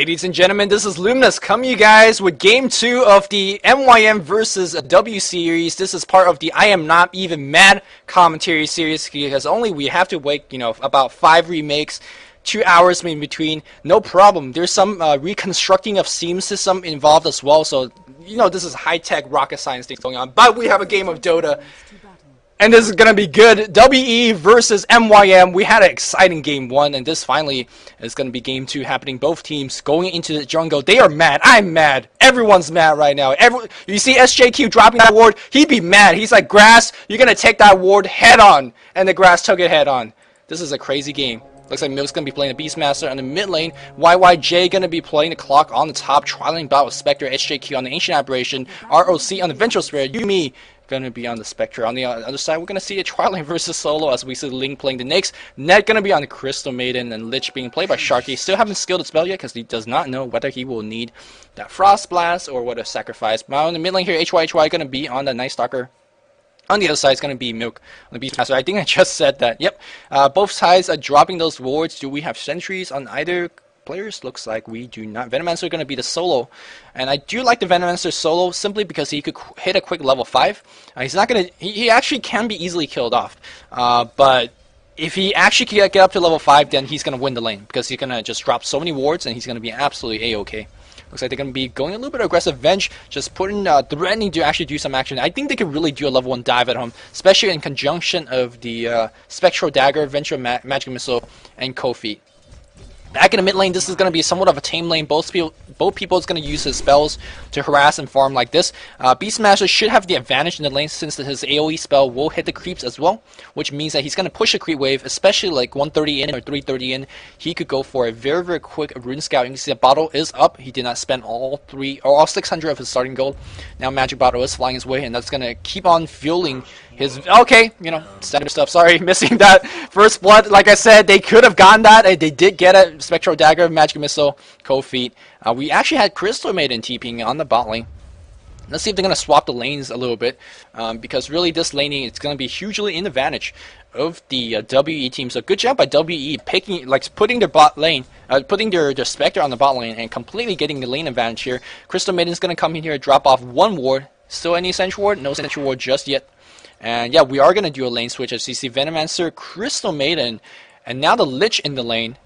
Ladies and gentlemen, this is Luminous coming you guys with Game 2 of the MYM versus W series. This is part of the I Am Not Even Mad commentary series because only we have to wait, about 5 remakes, 2 hours in between. No problem. There's some reconstructing of Steam system involved as well, so this is high-tech rocket science things going on. But we have a game of Dota. And this is going to be good. WE versus MYM. We had an exciting game 1, and this finally is going to be game 2 happening. Both teams going into the jungle. They are mad. I'm mad. Everyone's mad right now. You see SJQ dropping that ward. He'd be mad. He's like, Grass, you're going to take that ward head on. And the Grass took it head on. This is a crazy game. Looks like Milk's going to be playing the Beastmaster on the mid lane. YYJ going to be playing the Clock on the top. Trialing bout with Spectre. SJQ on the Ancient Aberration. ROC on the Vengeful Spirit. Yumi going to be on the Spectre. On the other side, we're going to see a Twilight versus Solo as we see Link playing the Nyx. Net going to be on the Crystal Maiden, and Lich being played by Sharky. Still haven't skilled the spell yet because he does not know whether he will need that Frost Blast or what a sacrifice. But on the mid lane here, HYHY going to be on the Night Stalker. On the other side is going to be Milk on the Beastmaster. I think I just said that. Yep. Both sides are dropping those wards. Do we have sentries on either players? Looks like we do not. Venomancer going to be the solo, and I do like the Venomancer solo simply because he could hit a quick level 5. He's not going to. He actually can be easily killed off, but if he actually can get up to level 5, then he's going to win the lane because he's going to just drop so many wards and he's going to be absolutely a-okay. Looks like they're going to be going a little bit aggressive. Venge just putting threatening to actually do some action. I think they could really do a level 1 dive at home, especially in conjunction of the Spectral Dagger, Vengeful Magic Missile, and Kofi. Back in the mid lane, this is going to be somewhat of a tame lane. Both people is going to use his spells to harass and farm like this. Beastmaster should have the advantage in the lane since his AoE spell will hit the creeps as well, which means that he's going to push a creep wave, especially like 130 in or 330 in. He could go for a very, very quick Rune Scout. You can see the bottle is up. He did not spend all 600 of his starting gold. Now Magic Bottle is flying his way, and that's going to keep on fueling his, standard stuff. Sorry, missing that first blood. Like I said, they could have gotten that. They did get it. Spectral Dagger, Magic Missile, Cold Feet. We actually had Crystal Maiden TPing on the bot lane. Let's see if they're going to swap the lanes a little bit, because really this laning is going to be hugely in advantage of the WE team. So good job by WE putting their bot lane, putting their Spectre on the bot lane and completely getting the lane advantage here. Crystal Maiden's going to come in here, drop off 1 ward. Still any Sentry Ward? No Sentry Ward just yet. And yeah, we are going to do a lane switch as you see Venomancer, Crystal Maiden, and now the Lich in the lane.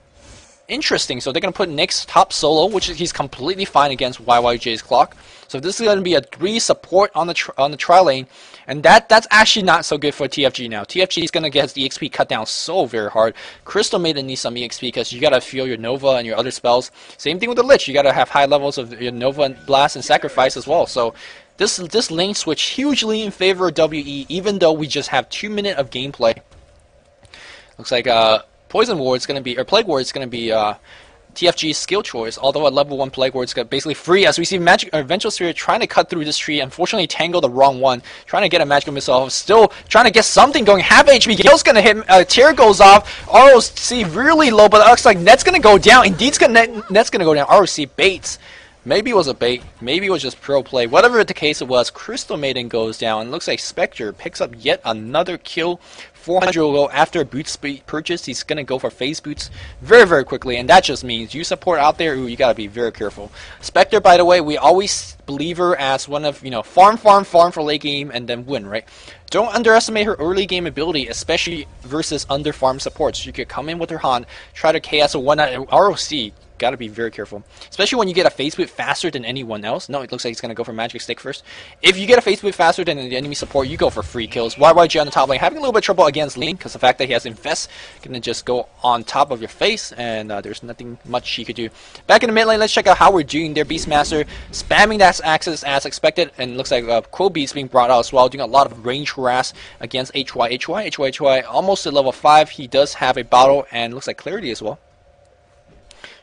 Interesting. So they're going to put Nyx top solo, which he's completely fine against YYJ's Clock. So this is going to be a 3 support on the tri lane, and that's actually not so good for TFG now. TFG is going to get his EXP cut down so very hard. Crystal Maiden needs some EXP because you got to feel your Nova and your other spells. Same thing with the Lich. You got to have high levels of your Nova and Blast and Sacrifice as well. So this lane switch hugely in favor of WE, even though we just have 2 minutes of gameplay. Looks like Poison Ward is going to be, or Plague Ward is going to be TFG's skill choice, although a level 1 Plague Ward is basically free, as we see Vengeful Spirit trying to cut through this tree, unfortunately tangle the wrong one, trying to get a Magical Missile, still trying to get something going, half HP, Gale's going to hit, Tear goes off, ROC really low, but it looks like Net's going to go down, indeed Net's going to go down, ROC baits. Maybe it was a bait, maybe it was just pro play, whatever the case it was, Crystal Maiden goes down, and looks like Spectre picks up yet another kill. 400 will go after a boot speed purchase. He's going to go for phase boots very, very quickly, and that just means you support out there, you got to be very careful. Spectre, by the way, we always believe her as one of, farm for late game and then win, right? Don't underestimate her early game ability, especially versus under farm supports. You could come in with her Han, try to chaos a 1 ROC. Gotta be very careful, especially when you get a phase boot faster than anyone else. No, it looks like he's gonna go for Magic Stick first. If you get a phase boot faster than the enemy support, you go for free kills. YYJ on the top lane having a little bit of trouble against Lean because the fact that he has Infest gonna just go on top of your face, and there's nothing much he could do. Back in the mid lane, let's check out how we're doing there. Beastmaster spamming that axis as expected, and looks like Quillbeast being brought out as well, doing a lot of range harass against HYHY almost at level 5. He does have a bottle and looks like Clarity as well.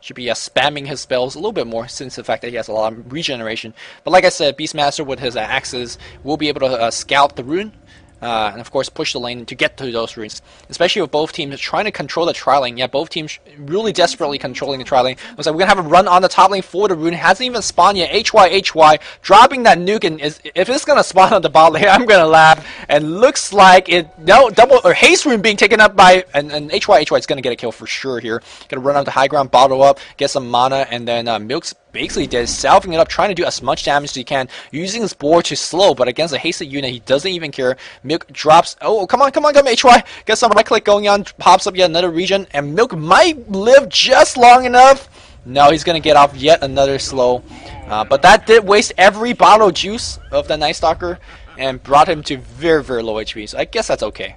Should be spamming his spells a little bit more since the fact that he has a lot of regeneration. But like I said, Beastmaster with his axes will be able to scout the rune and of course push the lane to get to those runes. Especially with both teams trying to control the tri lane. Yeah, both teams really desperately controlling the tri lane. Looks like we're gonna have a run on the top lane for the rune. Hasn't even spawned yet. HY dropping that nuke, and if it's gonna spawn on the bot lane, I'm gonna laugh. And looks like double or haste rune being taken up by and HY is gonna get a kill for sure here. Gonna run up the high ground, bottle up, get some mana, and then Milk's basically salving it up, trying to do as much damage as he can, using his board to slow, but against a hasted unit, he doesn't even care. Milk drops, oh, come on, HY, get some right click going on, pops up yet another region, and Milk might live just long enough. No, he's gonna get off yet another slow, but that did waste every bottle of juice of the Night Stalker, and brought him to very, very low HP, so I guess that's okay.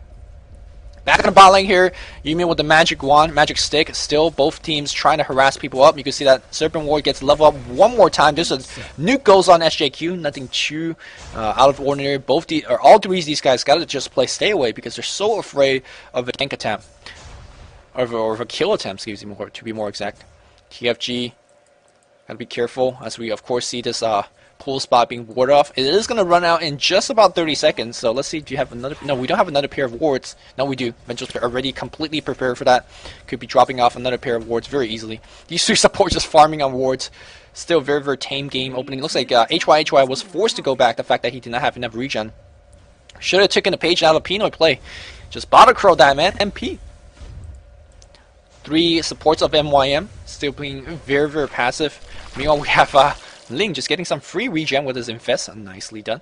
Back in the bot lane here, Yumin with the magic wand, magic stick. Still, both teams trying to harass people up. You can see that Serpent Ward gets leveled up one more time. Just a nuke goes on SJQ. Nothing too out of ordinary. All three of these guys gotta just play stay away because they're so afraid of a gank attempt, or of a kill attempt. Excuse me, to be more exact. TFG, gotta be careful as we of course see this pool spot being warded off. It is going to run out in just about 30 seconds, so let's see, do you have another? No, we don't have another pair of wards. No, we do. Vengeance are already completely prepared for that. Could be dropping off another pair of wards very easily. These three supports just farming on wards. Still very, very tame game opening. Looks like HY was forced to go back, the fact that he did not have enough regen. Should have taken a page out of Pinoy play. Just bottle crow that, man. MP. Three supports of MYM, still being very, very passive. Meanwhile, we have Ling just getting some free regen with his infest. Nicely done.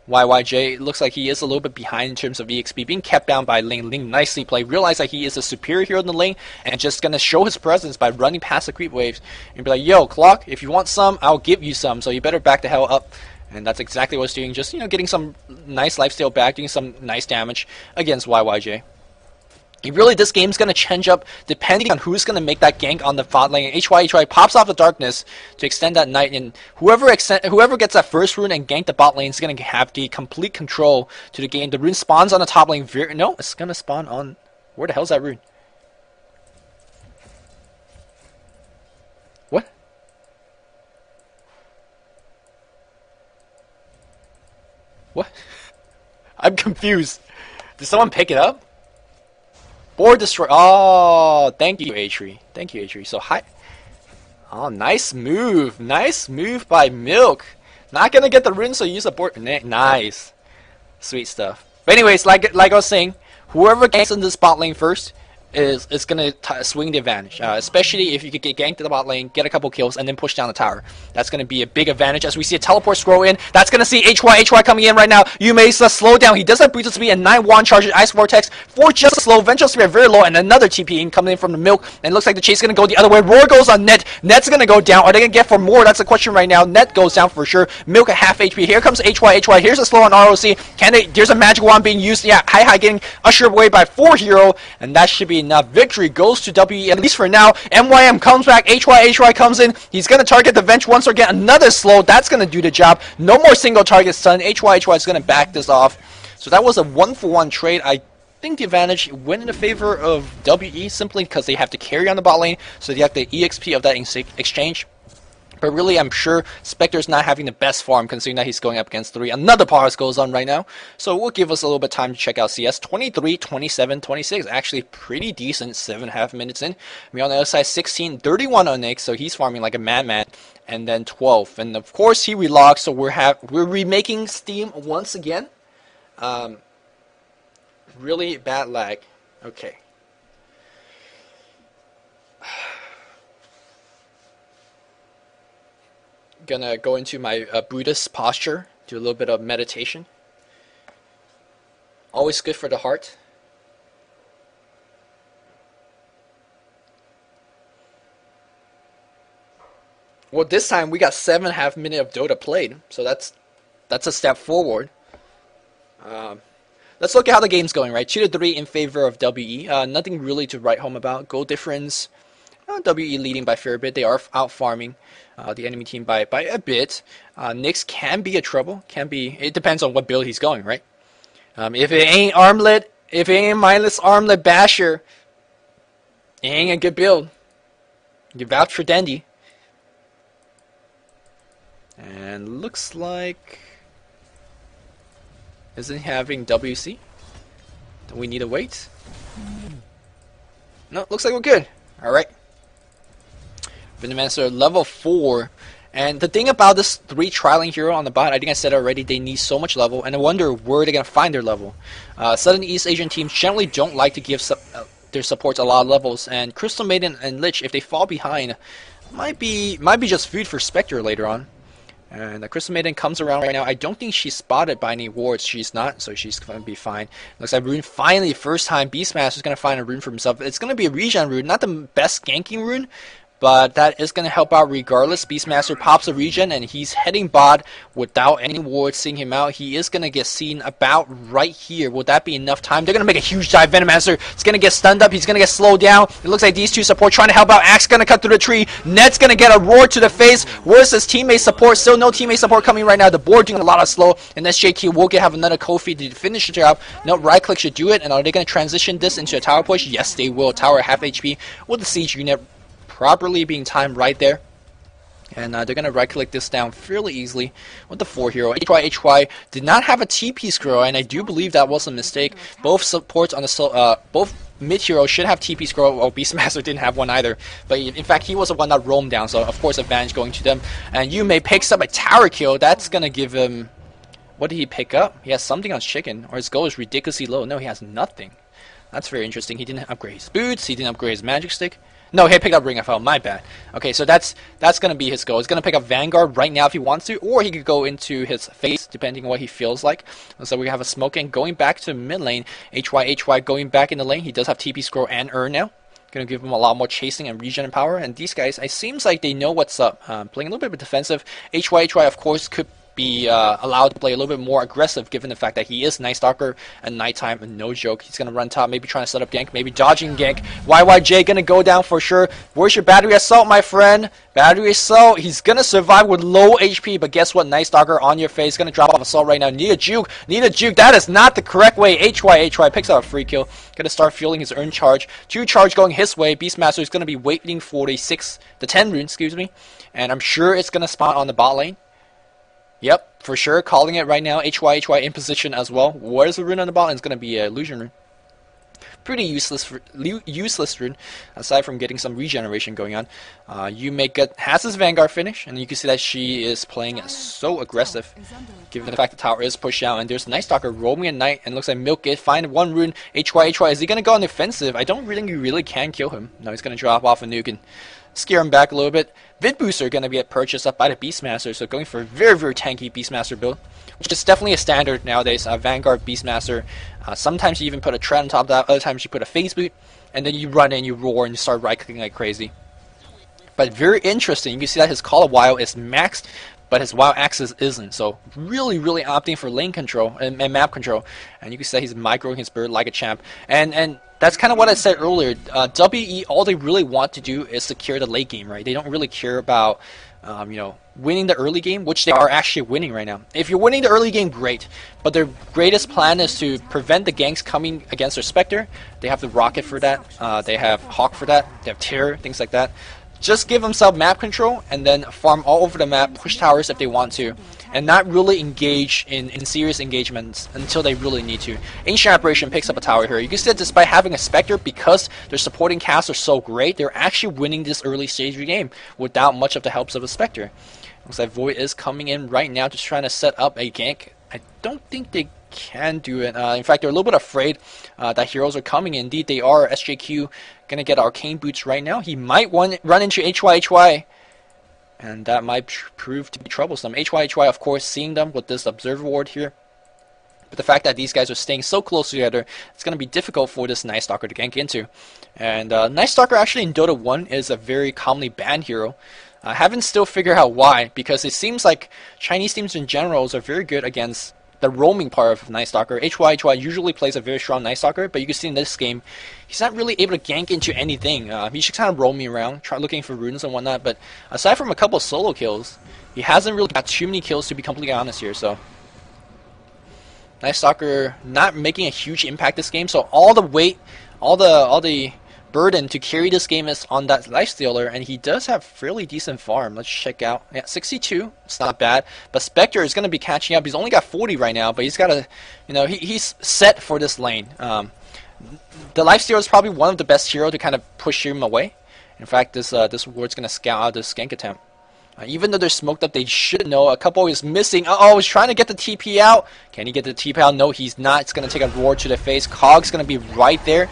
YYJ looks like he is a little bit behind in terms of EXP, being kept down by Ling. Ling nicely played. Realize that he is a superior hero in the lane, and just gonna show his presence by running past the creep waves and be like, "Yo, Clock, if you want some, I'll give you some. So you better back the hell up." And that's exactly what he's doing. Just getting some nice lifesteal back, doing some nice damage against YYJ. This game's going to change up depending on who's going to make that gank on the bot lane. HY pops off the darkness to extend that night, and whoever gets that first rune and gank the bot lane is going to have the complete control to the game. The rune spawns on the top lane. No, it's going to spawn on... Where the hell's that rune? What? What? I'm confused. Did someone pick it up? Board destroy. Oh, thank you, Atri. Thank you, Atri. So hi. Oh, nice move. Nice move by Milk. Not gonna get the rune, so use a board. Nice. Sweet stuff. But anyways, like I was saying, whoever ganks in this bot lane first is gonna swing the advantage. Especially if you could get ganked to the bot lane, get a couple kills, and then push down the tower. That's gonna be a big advantage as we see a teleport scroll in. That's gonna see HY coming in right now. Yumeisa slow down. He does have Breach of Speed and 9-1 charges Ice Vortex for just a slow. Vengeful Spirit very low, and another TP in coming in from the Milk. And it looks like the chase is gonna go the other way. Roar goes on Net. Net's gonna go down. Are they gonna get for more? That's the question right now. Net goes down for sure. Milk at half HP. Here comes HY. Here's a slow on ROC. There's a magic wand being used. Yeah, Hi getting ushered away by 4 hero, and that should be enough. Victory goes to WE, at least for now. MYM comes back. HY comes in. He's going to target the Venge once again. Another slow. That's going to do the job. No more single target stun. HY is going to back this off. So that was a 1-for-1 trade. I think the advantage went in the favor of WE simply because they have to carry on the bot lane. So they have the EXP of that exchange. But really, I'm sure Spectre's not having the best farm considering that he's going up against 3. Another pause goes on right now. So we'll give us a little bit of time to check out CS. 23, 27, 26. Actually pretty decent. 7.5 minutes in. Me on the other side, 16, 31 on Nick. So he's farming like a madman. And then 12. And of course he relogs. So we're remaking Steam once again. Really bad lag. Okay. Gonna go into my Buddhist posture, do a little bit of meditation. Always good for the heart. Well, this time we got 7.5 minutes of Dota played, so that's a step forward. Let's look at how the game's going, right? 2-3 in favor of WE. Nothing really to write home about. Goal difference, WE leading by a fair bit. They are out farming the enemy team by a bit. Nyx can be a trouble. It depends on what build he's going, right? If it ain't armlet, if it ain't mindless armlet basher, it ain't a good build. You vouch for Dendy. And looks like Isn't he having WC? Do we need to wait? No, looks like we're good. Alright. Venomancer level 4. And the thing about this 3 trialing hero on the bot, I think I said already, they need so much level, and I wonder where they're going to find their level. Southern East Asian teams generally don't like to give their supports a lot of levels, and Crystal Maiden and Lich, if they fall behind, might be just food for Spectre later on. And the Crystal Maiden comes around right now. I don't think she's spotted by any wards. She's not, so she's going to be fine. Looks like Rune finally, first time, Beastmaster is going to find a rune for himself. It's going to be a regen rune, not the best ganking rune, but that is going to help out regardless. Beastmaster pops a regen, and he's heading bot without any wards seeing him out. He is going to get seen about right here. Will that be enough time? They're going to make a huge dive. Venomancer is going to get stunned up. He's going to get slowed down. It looks like these two support trying to help out. Axe going to cut through the tree. Ned's going to get a roar to the face. Where's his teammate support? Still no teammate support coming right now. The board doing a lot of slow, and SJQ will have another Kofi to finish the job. No, right click should do it. And are they going to transition this into a tower push? Yes, they will. Tower half HP with the siege unit properly being timed right there. And they're going to right click this down fairly easily with the 4 hero. HY did not have a TP scroll, and I do believe that was a mistake. Both supports on the both mid heroes should have TP scroll. Well, Beastmaster didn't have one either, but in fact he was the one that roamed down, so of course advantage going to them. And Yume picks up a tower kill. That's going to give him, what did he pick up? He has something on chicken, or his goal is ridiculously low. No, he has nothing. That's very interesting. He didn't upgrade his boots, he didn't upgrade his magic stick. No, he picked up Ring of Hell, my bad. Okay, so that's going to be his goal. He's going to pick up Vanguard right now if he wants to, or he could go into his face, depending on what he feels like. So we have a smoke and going back to mid lane. HY going back in the lane. He does have TP scroll and Urn now. Going to give him a lot more chasing and regen power. And these guys, it seems like they know what's up. Playing a little bit of defensive. HY of course could be allowed to play a little bit more aggressive given the fact that he is Night Stalker and nighttime, and no joke. He's going to run top, maybe trying to set up gank, maybe dodging gank. YYJ going to go down for sure. Where's your battery assault, my friend? Battery assault. He's going to survive with low HP, but guess what? Night Stalker on your face. Going to drop off assault right now. Need a juke. Need a juke. That is not the correct way. HY picks out a free kill. Going to start fueling his Urn charge. 2 charge going his way. Beastmaster is going to be waiting for the 10 rune, excuse me. And I'm sure it's going to spawn on the bot lane. Yep, for sure. Calling it right now. HY in position as well. Where's the rune on the bot? It's going to be a illusion rune. Pretty useless rune, aside from getting some regeneration going on. Yume has his Vanguard finish, and you can see that she is playing so aggressive, given the fact the tower is pushed out, and there's Night Stalker roaming at night, and looks like Milk it, find 1 rune. HY, is he going to go on the offensive? I don't think you really can kill him. No, he's going to drop off a nuke and scare him back a little bit. Vid Booster going to get purchased up by the Beastmaster, so going for a very, very tanky Beastmaster build, which is definitely a standard nowadays. Vanguard, Beastmaster. Sometimes you even put a tread on top of that, other times you put a phase boot, and then you run in, you roar, and you start right-clicking like crazy. But very interesting, you can see that his Call of Wild is maxed, but his Wild Axis isn't, so really, really opting for lane control and map control. And you can see that he's microing his bird like a champ. And that's kind of what I said earlier. WE, all they really want to do is secure the late game, right? They don't really care about, you know, winning the early game, which they are actually winning right now. If you're winning the early game, great. But their greatest plan is to prevent the ganks coming against their Spectre. They have the Rocket for that. They have Hawk for that. They have Terror, things like that. Just give themselves map control and then farm all over the map, push towers if they want to, and not really engage in serious engagements until they really need to. Ancient Aberration picks up a tower here. You can see that despite having a Spectre, because their supporting casts are so great, they're actually winning this early stage of the game without much of the helps of a Spectre. Looks like Void is coming in right now just trying to set up a gank. I don't think they can do it. In fact, they're a little bit afraid that heroes are coming. Indeed, they are. SJQ going to get Arcane Boots right now. He might run into HY, and that might prove to be troublesome. HY, of course, seeing them with this Observer Ward here. But the fact that these guys are staying so close together, it's going to be difficult for this Night Stalker to gank into. And Night Stalker actually in Dota 1 is a very commonly banned hero. I haven't still figured out why, because it seems like Chinese teams in general are very good against the roaming part of Night Stalker. HY usually plays a very strong Night Stalker, but you can see in this game, he's not really able to gank into anything. He's just kind of roaming around, looking for runes and whatnot, but aside from a couple of solo kills, he hasn't really got too many kills, to be completely honest here, so Night Stalker not making a huge impact this game, so all the weight, all the burden to carry this game is on that lifestealer, and he does have fairly decent farm. Let's check out. Yeah, 62. It's not bad. But Spectre is going to be catching up. He's only got 40 right now, but he's got a, he's set for this lane. The lifestealer is probably one of the best hero to kind of push him away. In fact, this ward's going to scout out this gank attempt. Even though they're smoked up, they should know. A couple is missing. Uh-oh, he's trying to get the TP out. Can he get the TP out? No, he's not. It's going to take a ward to the face. Cog's going to be right there.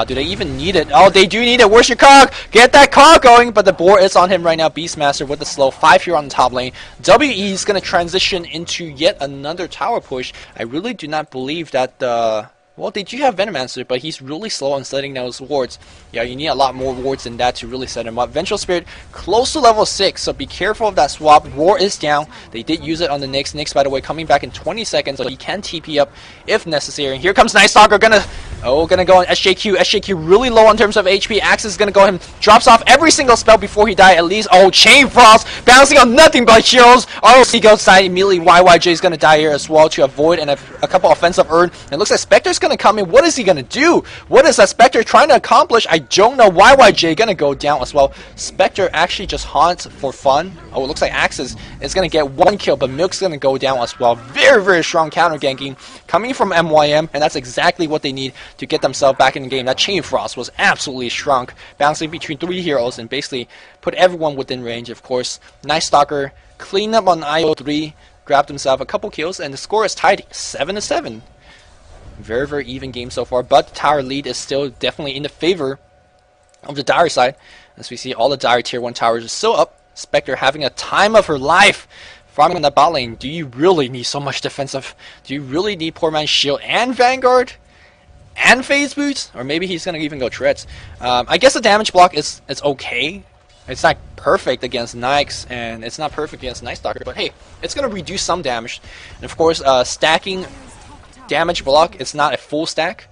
Do they even need it? Oh, they do need it. Where's your Cog? Get that Cog going. But the board is on him right now. Beastmaster with the slow. 5 here on the top lane. WE is going to transition into yet another tower push. I really do not believe that well, they do have Venomancer, but he's really slow on setting those wards. Yeah, you need a lot more wards than that to really set him up. Vengeful Spirit close to level 6, so be careful of that swap. Roar is down. They did use it on the Nyx. Nyx, by the way, coming back in 20 seconds, so he can TP up if necessary. And here comes Night Stalker, gonna go on SJQ. SJQ really low in terms of HP. Axe is gonna go him. Drops off every single spell before he dies, at least. Oh, Chain Frost, bouncing on nothing but heroes. ROC goes side immediately. YYJ is gonna die here as well to avoid and a couple offensive earn. It looks like Spectre's gonna come in. What is he gonna do? What is that Spectre trying to accomplish? I don't know. YYJ gonna go down as well. Spectre actually just haunts for fun. Oh, it looks like Axis is gonna get 1 kill, but Milk's gonna go down as well. Very, very strong counter ganking coming from MYM, and that's exactly what they need to get themselves back in the game. That Chain Frost was absolutely strong, bouncing between 3 heroes and basically put everyone within range. Of course, Night Stalker cleaned up on IO3, grabbed himself a couple kills, and the score is tied 7-7. Very, very even game so far, but the tower lead is still definitely in the favor of the Dire side. As we see, all the Dire tier 1 towers are still up. Spectre having a time of her life farming on that bot lane. Do you really need so much defensive? Do you really need Poor Man's Shield and Vanguard? And Phase Boots? Or maybe he's going to even go Treads. I guess the damage block is okay. It's not perfect against Nyx, and it's not perfect against Night Stalker, but hey, it's going to reduce some damage. And of course, stacking damage block, it's not a full stack.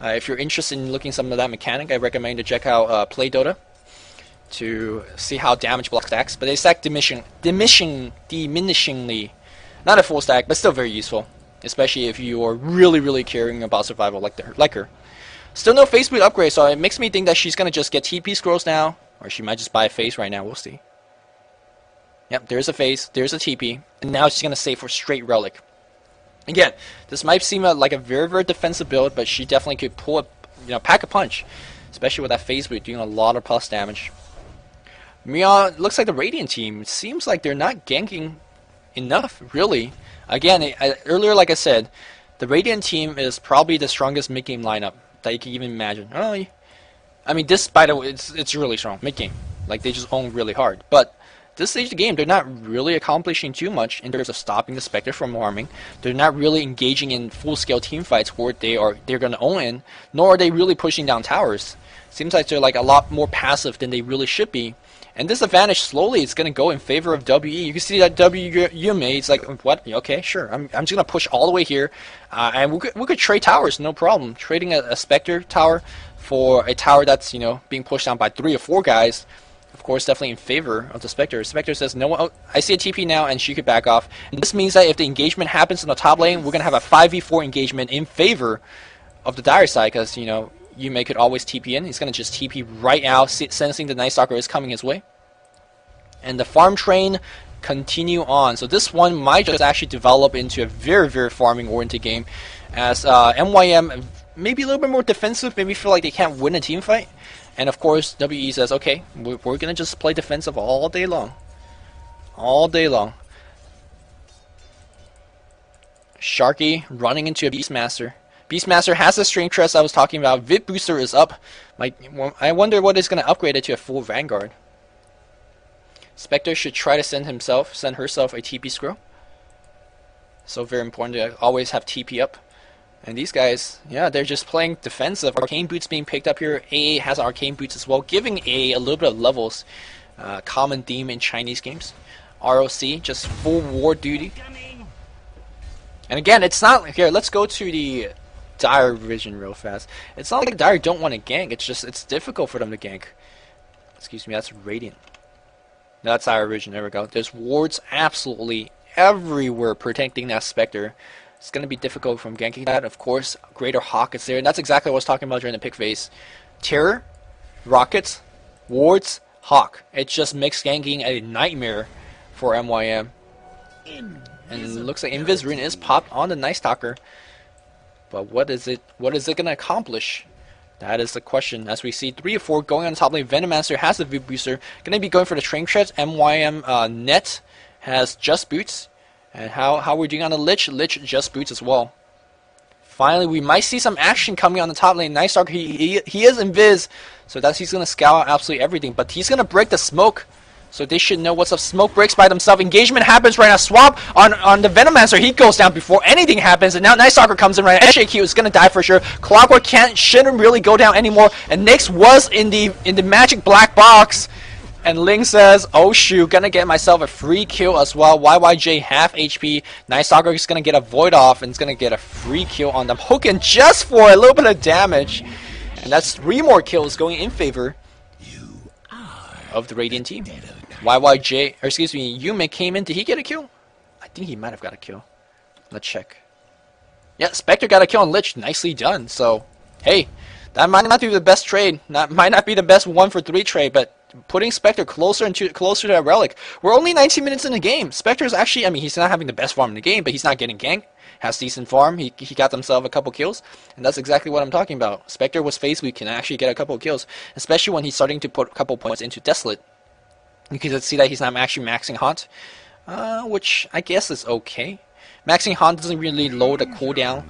If you're interested in looking some of that mechanic, I recommend to check out Play Dota to see how damage block stacks. But they stack diminishingly. Not a full stack, but still very useful, especially if you are really, really caring about survival like her. Still no face boot upgrade, so it makes me think that she's gonna just get TP scrolls now, or she might just buy a face right now. We'll see. Yep, there's a face, there's a TP, and now she's gonna save for straight relic. Again, this might seem like a very, very defensive build, but she definitely could pull a, pack a punch, especially with that phase boot doing a lot of plus damage. Looks like the Radiant team, it seems like they're not ganking enough, really. Again, earlier, like I said, the Radiant team is probably the strongest mid-game lineup that you can even imagine. I mean, this, by the way, it's really strong mid-game. Like, they just own really hard, but this stage of the game, they're not really accomplishing too much in terms of stopping the Spectre from farming. They're not really engaging in full-scale team fights where they're going to own in, nor are they really pushing down towers. Seems like they're like a lot more passive than they really should be. And this advantage slowly is going to go in favor of WE. You can see that WE, it's like, what? Okay, sure. I'm just going to push all the way here. And we could trade towers, no problem. Trading a Spectre tower for a tower that's, being pushed down by 3 or 4 guys. Of course, definitely in favor of the Spectre. Spectre says, no, oh, I see a TP now, and she could back off. And this means that if the engagement happens in the top lane, we're going to have a 5v4 engagement in favor of the Dire side, because, Yume could always TP in. He's going to just TP right out, sensing the Night Stalker is coming his way. And the farm train continue on. So this one might just actually develop into a very, very farming-oriented game, as MYM maybe a little bit more defensive, maybe feel like they can't win a team fight. And of course, WE says, okay, we're going to just play defensive all day long. All day long. Sharky running into a Beastmaster. Beastmaster has the Strength Trust I was talking about. Vip Booster is up. I wonder what is going to upgrade it to a full Vanguard. Spectre should try to send herself a TP scroll. So very important to always have TP up. And these guys, yeah, they're just playing defensive. Arcane Boots being picked up here. AA has Arcane Boots as well, giving AA a little bit of levels. Common theme in Chinese games. ROC, just full war duty. And again, it's not... Here, let's go to the Dire vision real fast. It's not like Dire don't want to gank. It's difficult for them to gank. Excuse me, that's Radiant. No, that's Dire vision. There we go. There's wards absolutely everywhere protecting that Spectre. It's going to be difficult from ganking that. Of course, Greater Hawk is there. And that's exactly what I was talking about during the pick phase. Terror Rockets, wards, Hawk. It just makes ganking a nightmare for MYM. And it looks like Invis Rune is popped on the Night Stalker. But what is it gonna accomplish? That is the question. As we see 3 or 4 going on top lane, Venomancer has the V booster. Gonna be going for the train treads. MYM Net has just boots. And how we're doing on the Lich? Lich just boots as well. Finally, we might see some action coming on the top lane. Night Stalker, he is invis, so he's gonna scout out absolutely everything. But he's gonna break the smoke. So they should know what's up. Smoke breaks by themselves. Engagement happens right now. Swap on the Venomancer. He goes down before anything happens. And now Night Stalker comes in right now. SJQ is going to die for sure. Clockwork shouldn't really go down anymore. And Nyx was in the magic black box. And Ling says, oh shoot, gonna get myself a free kill as well. YYJ half HP. Night Stalker is gonna get a Void off and is gonna get a free kill on them. Hooking just for a little bit of damage. And that's 3 more kills going in favor of the Radiant team. YYJ, or excuse me, Yume came in. Did he get a kill? I think he might have got a kill. Let's check. Yeah, Spectre got a kill on Lich. Nicely done. So, hey, that might not be the best trade. Might not be the best 1-for-3 trade, but putting Spectre closer to that Relic. We're only 19 minutes in the game. Spectre's actually, I mean, he's not having the best farm in the game, but he's not getting ganked. Has decent farm. He got himself a couple kills, and that's exactly what I'm talking about. Spectre was phase weak, can actually get a couple of kills, especially when he's starting to put a couple points into Desolate. You can see that he's not actually maxing Haunt, which I guess is okay. Maxing Haunt doesn't really lower the cooldown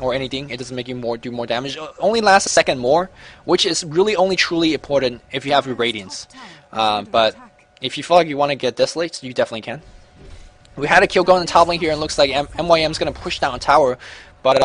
or anything. It doesn't make you do more damage. It only lasts a second more, which is really only truly important if you have your Radiance. But if you feel like you want to get Desolate, you definitely can. We had a kill going in top lane here, and looks like MYM is going to push down a tower. But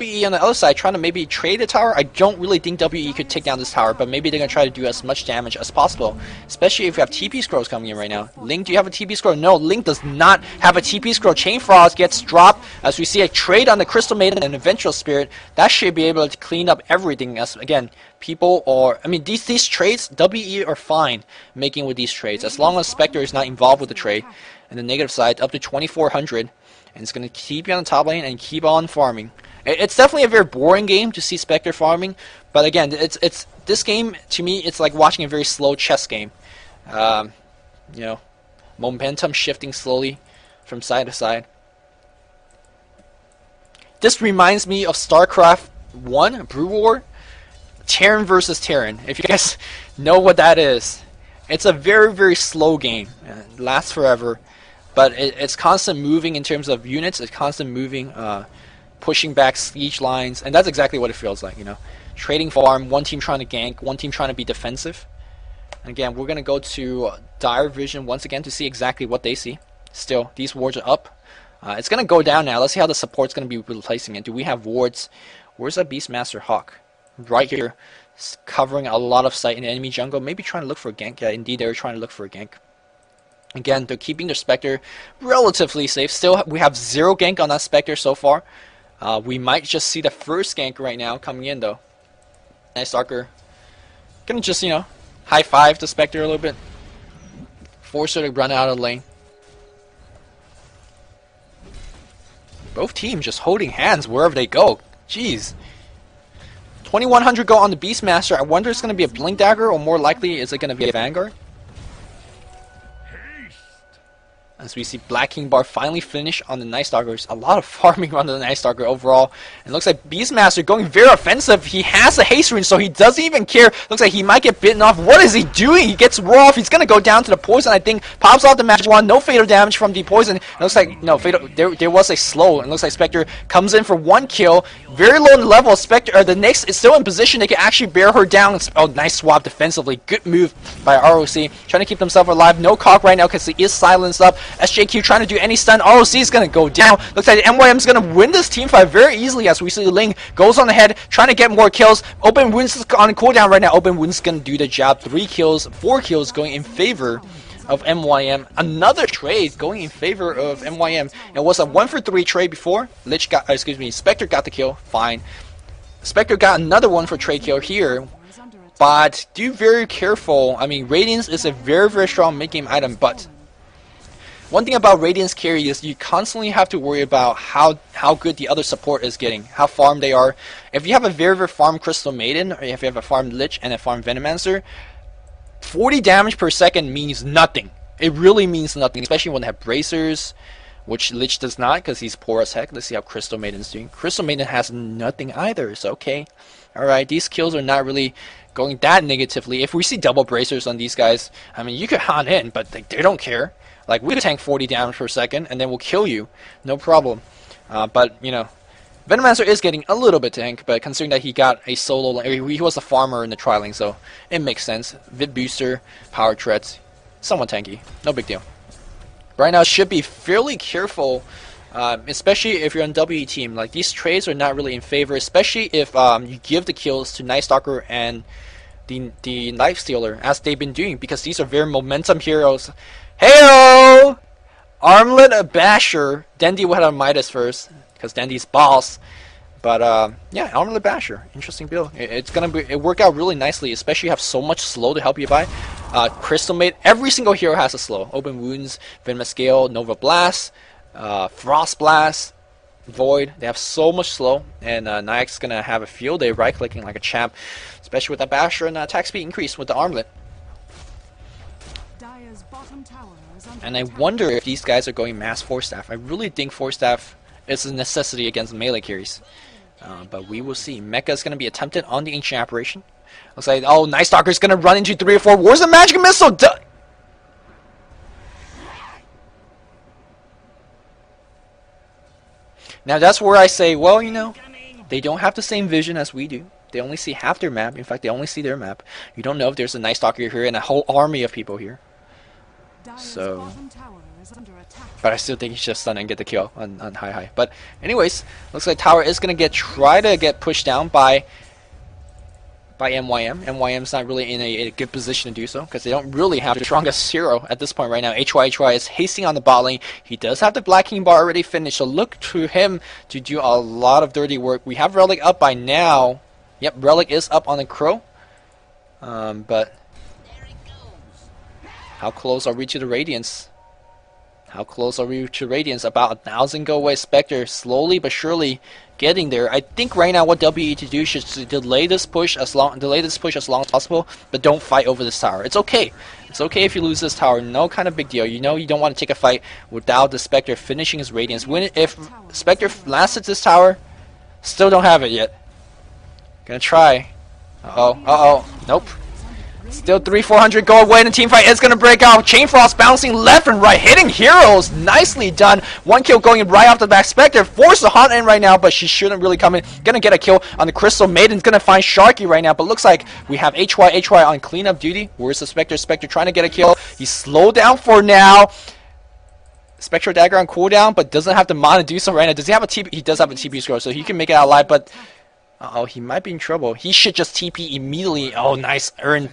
WE on the other side trying to maybe trade a tower. I don't really think WE could take down this tower, but maybe they're going to try to do as much damage as possible. Especially if you have TP scrolls coming in right now. Link, do you have a TP scroll? No, Link does not have a TP scroll. Chain Frost gets dropped as we see a trade on the Crystal Maiden and Eventual Spirit. That should be able to clean up everything. As again, people or I mean these trades, WE are fine making with these trades as long as Spectre is not involved with the trade. And the negative side up to 2,400. And it's going to keep you on the top lane and keep on farming. It's definitely a very boring game to see Spectre farming, but again, it's this game to me. It's like watching a very slow chess game. You know, momentum shifting slowly from side to side. This reminds me of StarCraft 1, Brew War, Terran versus Terran. If you guys know what that is, it's a very slow game. It lasts forever. But it's constant moving in terms of units. It's constant moving, pushing back siege lines, and that's exactly what it feels like. You know, trading farm, one team trying to gank, one team trying to be defensive. And again, we're gonna go to Dire Vision once again to see exactly what they see. Still, these wards are up. It's gonna go down now. Let's see how the support's gonna be replacing it. Do we have wards? Where's that Beastmaster Hawk? Right here, covering a lot of sight in the enemy jungle. Maybe trying to look for a gank. Yeah, indeed, they were trying to look for a gank. Again, they're keeping their Spectre relatively safe. Still, we have 0 gank on that Spectre so far. We might just see the first gank right now coming in, though. Night Stalker gonna just, you know, high-five the Spectre a little bit. Force her to run out of the lane. Both teams just holding hands wherever they go. Jeez. 2,100 go on the Beastmaster. I wonder if it's gonna be a Blink Dagger, or more likely, is it gonna be a Vanguard? As we see Black King Bar finally finish on the Night Stalkers. A lot of farming on the Night Stalker overall. And looks like Beastmaster going very offensive. He has a haste rune, so he doesn't even care. Looks like he might get bitten off. What is he doing? He gets raw off. He's going to go down to the poison, I think. Pops off the magic wand. No fatal damage from the poison. It looks like, no, fatal. There was a slow. And looks like Spectre comes in for 1 kill. Very low in level. Spectre, or the Nyx is still in position. They can actually bear her down. Oh, nice swap defensively. Good move by ROC. Trying to keep themselves alive. No cock right now because he is silenced up. SJQ trying to do any stun. ROC is going to go down. Looks like MYM is going to win this team fight very easily as we see Ling goes on ahead, trying to get more kills. Open Wounds is on cooldown right now. Open Wounds is going to do the job. 3 kills, 4 kills going in favor of MYM. Another trade going in favor of MYM. It was a 1-for-3 trade before. Spectre got the kill. Fine. Spectre got another 1-for-trade kill here. But do very careful. I mean, Radiance is a very strong mid-game item, but One thing about Radiant's carry is you constantly have to worry about how good the other support is getting, how farmed they are. If you have a very farmed Crystal Maiden, or if you have a farmed Lich and a farmed Venomancer, 40 damage per second means nothing. It really means nothing, especially when they have bracers, which Lich does not because he's poor as heck. Let's see how Crystal Maiden's doing. Crystal Maiden has nothing either, so okay. Alright, these kills are not really going that negatively. If we see double bracers on these guys, I mean, you could hunt in, but they don't care. Like, we could tank 40 damage per second, and then we'll kill you. No problem. But, you know, Venomancer is getting a little bit tank, but considering that he got a solo, he was a farmer in the trialing, so it makes sense. Vid booster, power threats, somewhat tanky. No big deal. Right now, should be fairly careful, especially if you're on WE team. Like, these trades are not really in favor, especially if you give the kills to Night Stalker and the Lifestealer, as they've been doing, because these are very momentum heroes. Heyo! Armlet Basher. Dandy would have Midas first, because Dandy's boss. But yeah, Armlet Basher, interesting build. It's gonna work out really nicely, especially you have so much slow to help you by. Crystal Maid. Every single hero has a slow. Open Wounds, Venomous Gale, Nova Blast, Frost Blast, Void. They have so much slow, and Nyack's gonna have a field day right-clicking like a champ, especially with that Basher and attack speed increase with the Armlet. And I wonder if these guys are going mass Force Staff. I really think Force Staff is a necessity against melee carries. But we will see. Mecha is going to be attempted on the Ancient Apparition. Looks like, oh, Night Stalker is going to run into 3 or 4 Wars of Magic Missile! Now that's where I say, well, you know, they don't have the same vision as we do. They only see half their map. In fact, they only see their map. You don't know if there's a Night Stalker here and a whole army of people here. So, but I still think he should stun and get the kill on high. But anyways, looks like tower is gonna try to get pushed down by MYM. MYM's not really in a good position to do so because they don't really have the strongest hero at this point right now. HY is hasting on the bot lane. He does have the Black King bar already finished, so look to him to do a lot of dirty work. We have Relic up by now. Yep, Relic is up on the Crow. But how close are we to the Radiance? How close are we to Radiance? About 1,000 go away. Spectre slowly but surely getting there. I think right now what WE to do is to delay this push as long as possible, but don't fight over this tower. It's okay. It's okay if you lose this tower. No kind of big deal. You know you don't want to take a fight without the Spectre finishing his Radiance. If Spectre lasted this tower, still don't have it yet. Gonna try. Nope. Still 300-400 go away, and the team fight is going to break out. Chain Frost bouncing left and right, hitting heroes. Nicely done. 1 kill going right off the back. Spectre forced to hunt in right now, but she shouldn't really come in. Going to get a kill on the Crystal Maiden's going to find Sharky right now, but looks like we have HY on cleanup duty. Where's the Spectre? Spectre trying to get a kill. He's slowed down for now. Spectre Dagger on cooldown, but doesn't have the mana to do so right now. Does he have a TP? He does have a TP score, so he can make it out alive, but uh-oh, he might be in trouble. He should just TP immediately. Oh, nice. Earn.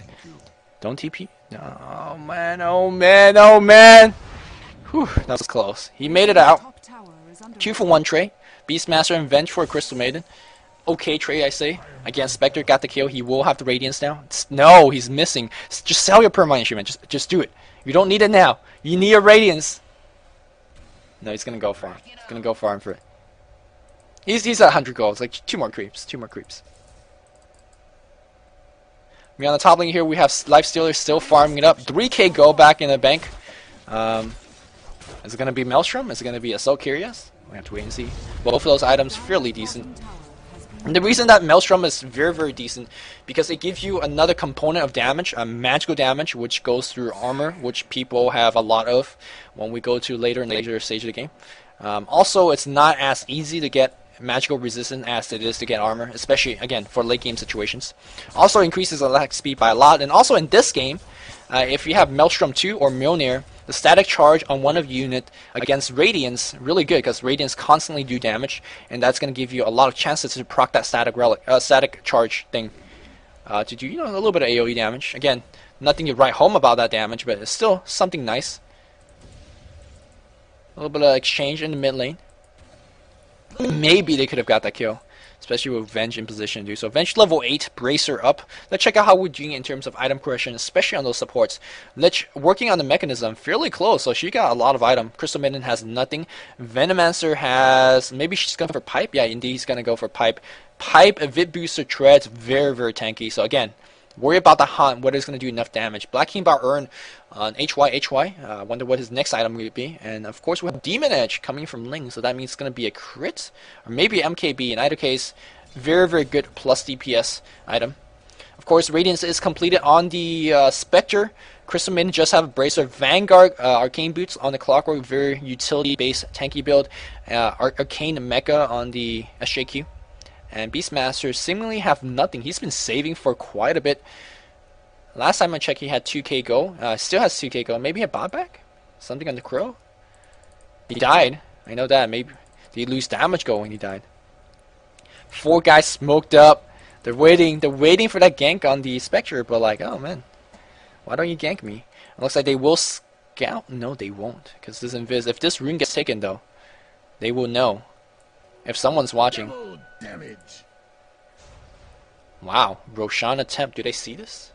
Don't TP? Oh, man. Oh, man. Oh, man. Whew, that was close. He made it out. 2 for 1 Trey. Beastmaster and Venge for Crystal Maiden. Okay, Trey, I say. Again, Spectre got the kill. He will have the Radiance now. No, he's missing. Just sell your permanent instrument. Just do it. You don't need it now. You need a Radiance. No, he's going to go farm. He's going to go farm for it. He's at 100 gold. It's like 2 more creeps. 2 more creeps. We on the top lane here, we have Lifestealer still farming it up. 3k gold back in the bank. Is it going to be Maelstrom? Is it going to be Assault Curious? We have to wait and see. Both of those items fairly decent. And the reason that Maelstrom is very decent, because it gives you another component of damage, magical damage, which goes through armor, which people have a lot of when we go to later stage of the game. Also, it's not as easy to get magical resistance as it is to get armor, especially again for late game situations. Also increases attack speed by a lot, and also in this game, if you have Maelstrom 2 or Mjolnir, the static charge on one of unit against Radiance really good because Radiance constantly do damage, and that's going to give you a lot of chances to proc that static charge thing to do a little bit of AOE damage. Again, nothing to write home about that damage, but it's still something nice. A little bit of exchange in the mid lane. Maybe they could have got that kill. especially with Venge in position to do so. Venge level 8, Bracer up. Let's check out how we're doing in terms of item progression, especially on those supports. Lich working on the mechanism, fairly close, so she got a lot of item. Crystal Maiden has nothing. Venomancer has, maybe she's going for Pipe. Yeah, indeed, he's going to go for Pipe. Pipe, Vit Booster, Treads, very, very tanky. So again, worry about the hunt, whether it's going to do enough damage. Black King Bar Earn on HY. Wonder what his next item would be. And of course, we have Demon Edge coming from Ling, so that means it's going to be a crit or maybe MKB. In either case, very, very good plus DPS item. Of course, Radiance is completed on the Spectre. Crystal Maiden just have a Bracer. Vanguard, Arcane Boots on the Clockwork, very utility-based tanky build. Arcane Mecha on the SJQ. And Beastmaster seemingly have nothing. He's been saving for quite a bit. Last time I checked, he had 2k go. Still has 2k go. Maybe a bot back? Something on the Crow? He died. I know that. Maybe did he lose damage go when he died? 4 guys smoked up. They're waiting for that gank on the Spectre, but like, oh man, why don't you gank me? It looks like they will scout. No, they won't, because this invis. If this rune gets taken though, they will know. If someone's watching. Damage. Wow, Roshan attempt. Do they see this?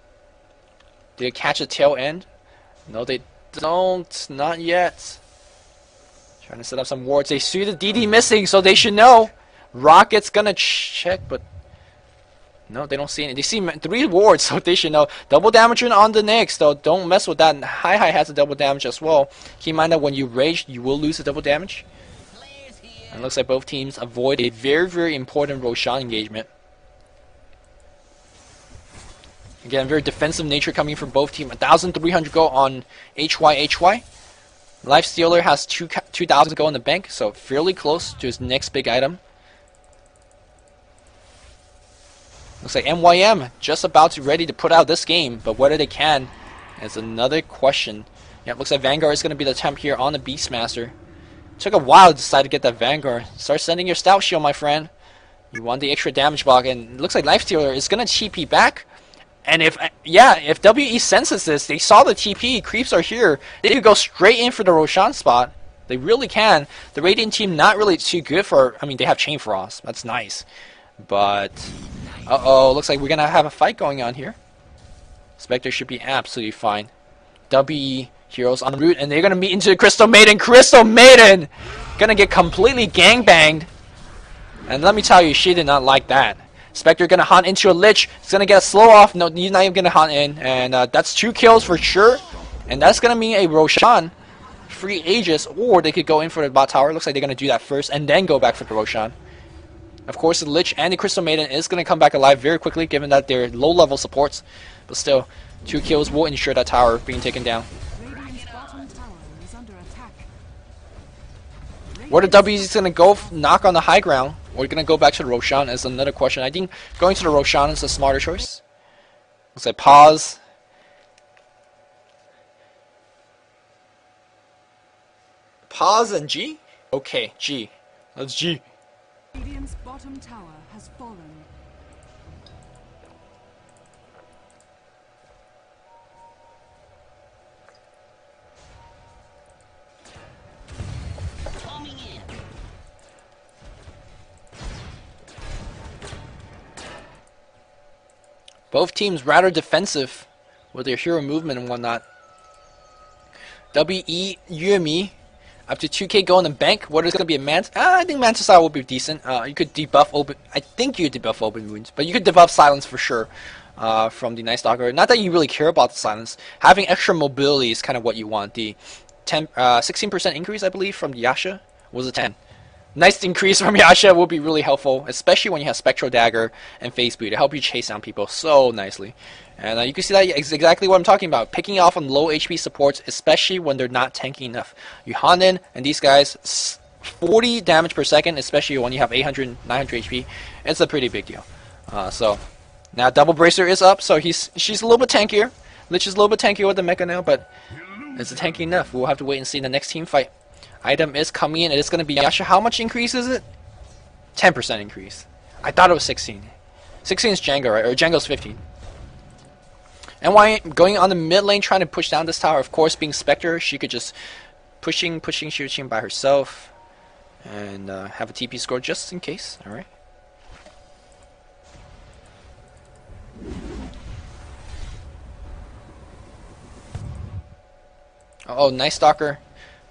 Did it catch a tail end? No, they don't. Not yet. Trying to set up some wards. They see the DD missing, so they should know. Rocket's gonna check, but no, they don't see any. They see 3 wards, so they should know. Double damage on the Nyx, though. Don't mess with that. Hi has a double damage as well. Keep in mind that when you rage, you will lose the double damage. And it looks like both teams avoid a very, very important Roshan engagement. Again, very defensive nature coming from both teams. 1,300 gold on HY. Lifestealer has 2,000 gold in the bank, so fairly close to his next big item. Looks like MYM just about to ready to put out this game, but whether they can is another question. Yeah, it looks like Vanguard is going to be the attempt here on the Beastmaster. Took a while to decide to get that Vanguard. Start sending your Stout Shield, my friend. You want the extra damage block, and it looks like Lifestealer is going to TP back. And if WE senses this, they saw the TP, creeps are here, they could go straight in for the Roshan spot. They really can. The Radiant team not really too good for, I mean, they have Chain Frost. That's nice. But, looks like we're going to have a fight going on here. Spectre should be absolutely fine. WE heroes on route, and they're gonna meet into the Crystal Maiden. Crystal Maiden gonna get completely gangbanged, and let me tell you, she did not like that. Spectre gonna hunt into a Lich. It's gonna get a slow off. No, he's not even gonna hunt in, and that's 2 kills for sure. And that's gonna mean a Roshan free Aegis, or they could go in for the bot tower. Looks like they're gonna do that first, and then go back for the Roshan. Of course, the Lich and the Crystal Maiden is gonna come back alive very quickly, given that they're low-level supports. But still, 2 kills will ensure that tower being taken down. Where the W is going to go knock on the high ground, or going to go back to the Roshan is another question. I think going to the Roshan is a smarter choice. Looks like pause. Pause and G? Okay, G. Let's G. Radiant's bottom tower has fallen. Both teams rather defensive with their hero movement and whatnot. WE, UME, up to 2k go in the bank. What is going to be a Mantis? I think Mantis style will be decent. You could debuff open. I think you debuff open wounds, but you could debuff silence for sure from the Night Stalker. Not that you really care about the silence. Having extra mobility is kind of what you want. The 16% increase, I believe, from Yasha was a 10. Nice increase from Yasha will be really helpful, especially when you have Spectral Dagger and Face Boot to help you chase down people so nicely. And you can see that is exactly what I'm talking about. Picking off on low HP supports, especially when they're not tanky enough. You hunt in, and these guys, 40 damage per second, especially when you have 800, 900 HP. It's a pretty big deal. So, now Double Bracer is up, so she's a little bit tankier. Lich is a little bit tankier with the mecha now, but is it tanky enough? We'll have to wait and see in the next team fight. Item is coming in. It is going to be Yasha. How much increase is it? 10% increase. I thought it was 16. 16 is Django, right? Or Django's 15. MYM going on the mid lane trying to push down this tower. Of course, being Spectre, she could just pushing by herself and have a TP score just in case. Alright. Oh, Night Stalker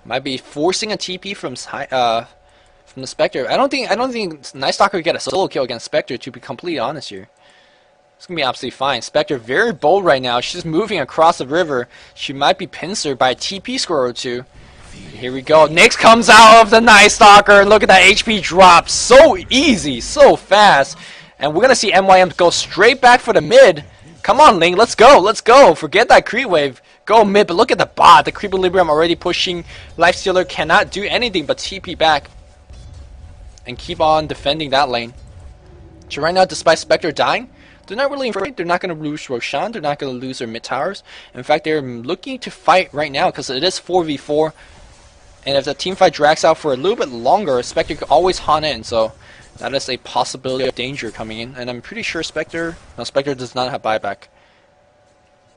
might be forcing a TP from the Spectre. I don't think Night Stalker could get a solo kill against Spectre, to be completely honest here. It's gonna be absolutely fine. Spectre very bold right now. She's moving across the river. She might be pincered by a TP score or two. Here we go. Nyx comes out of the Night Stalker, and look at that HP drop. So easy, so fast. And we're gonna see MYM go straight back for the mid. Come on, Ling, let's go, let's go. Forget that creep wave. Go mid, but look at the bot. The Creepibilibrium already pushing. Lifestealer cannot do anything but TP back and keep on defending that lane. So right now, despite Spectre dying, they're not really afraid. They're not going to lose Roshan. They're not going to lose their mid towers. In fact, they're looking to fight right now because it is 4v4. And if the team fight drags out for a little bit longer, Spectre could always haunt in. So that is a possibility of danger coming in. And I'm pretty sure Spectre does not have buyback.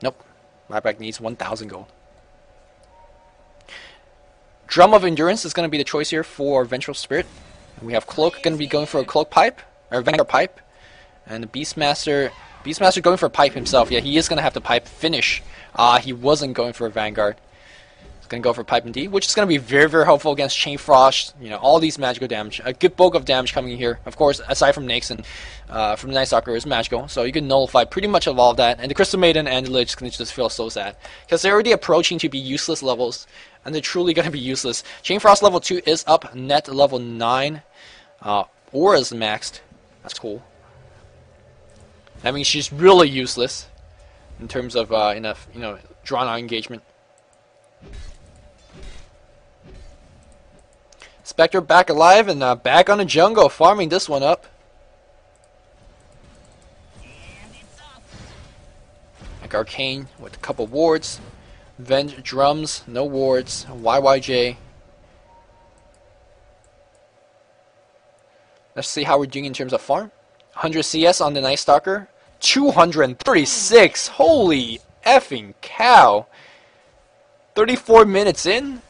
Nope. Buyback needs 1,000 gold. Drum of Endurance is going to be the choice here for Vengeful Spirit. We have Cloak going to be going for a Cloak Pipe, or Vanguard Pipe. And the Beastmaster going for a Pipe himself. Yeah, he is going to have to Pipe finish. He wasn't going for a Vanguard. He's going to go for Pipe indeed, which is going to be very, very helpful against Chain Frost. You know, all these magical damage. A good bulk of damage coming in here. Of course, aside from Nyx and from the Night Stalker is magical. So you can nullify pretty much of all of that. And the Crystal Maiden and the Lich can just feel so sad. Because they're already approaching to be useless levels. And they're truly going to be useless. Chain Frost level 2 is up. Net level 9. Aura's maxed. That's cool. That means she's really useless in terms of enough, drawn out engagement. Spectre back alive and back on the jungle, farming this one up. Like Arcane with a couple wards. Venge drums, no wards. YYJ. Let's see how we're doing in terms of farm. 100 CS on the Night Stalker. 236. Holy effing cow. 34 minutes in.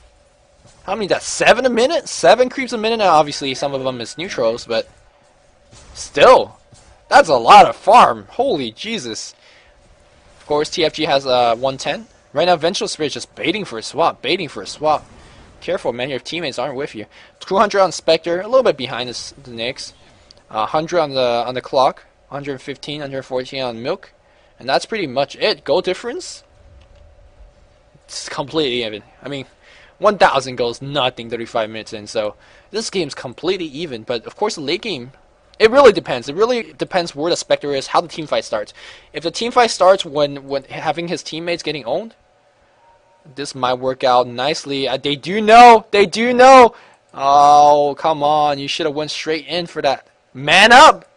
How many is that? 7 a minute? 7 creeps a minute? Now, obviously, some of them is neutrals, but still, that's a lot of farm. Holy Jesus. Of course, TFG has 110. Right now, Vengeful Spirit is just baiting for a swap. Careful, man. Your teammates aren't with you. 200 on Spectre, a little bit behind the Nyx. 100 on the clock. 115, 114 on Milk. And that's pretty much it. Goal difference? It's completely even. I mean, 1,000 goals, nothing 35 minutes in. So this game's completely even. But of course, the late game, it really depends. It really depends where the Spectre is, how the team fight starts. If the team fight starts when having his teammates getting owned, this might work out nicely. They do know. They do know. Oh, come on. You should have went straight in for that. Man up.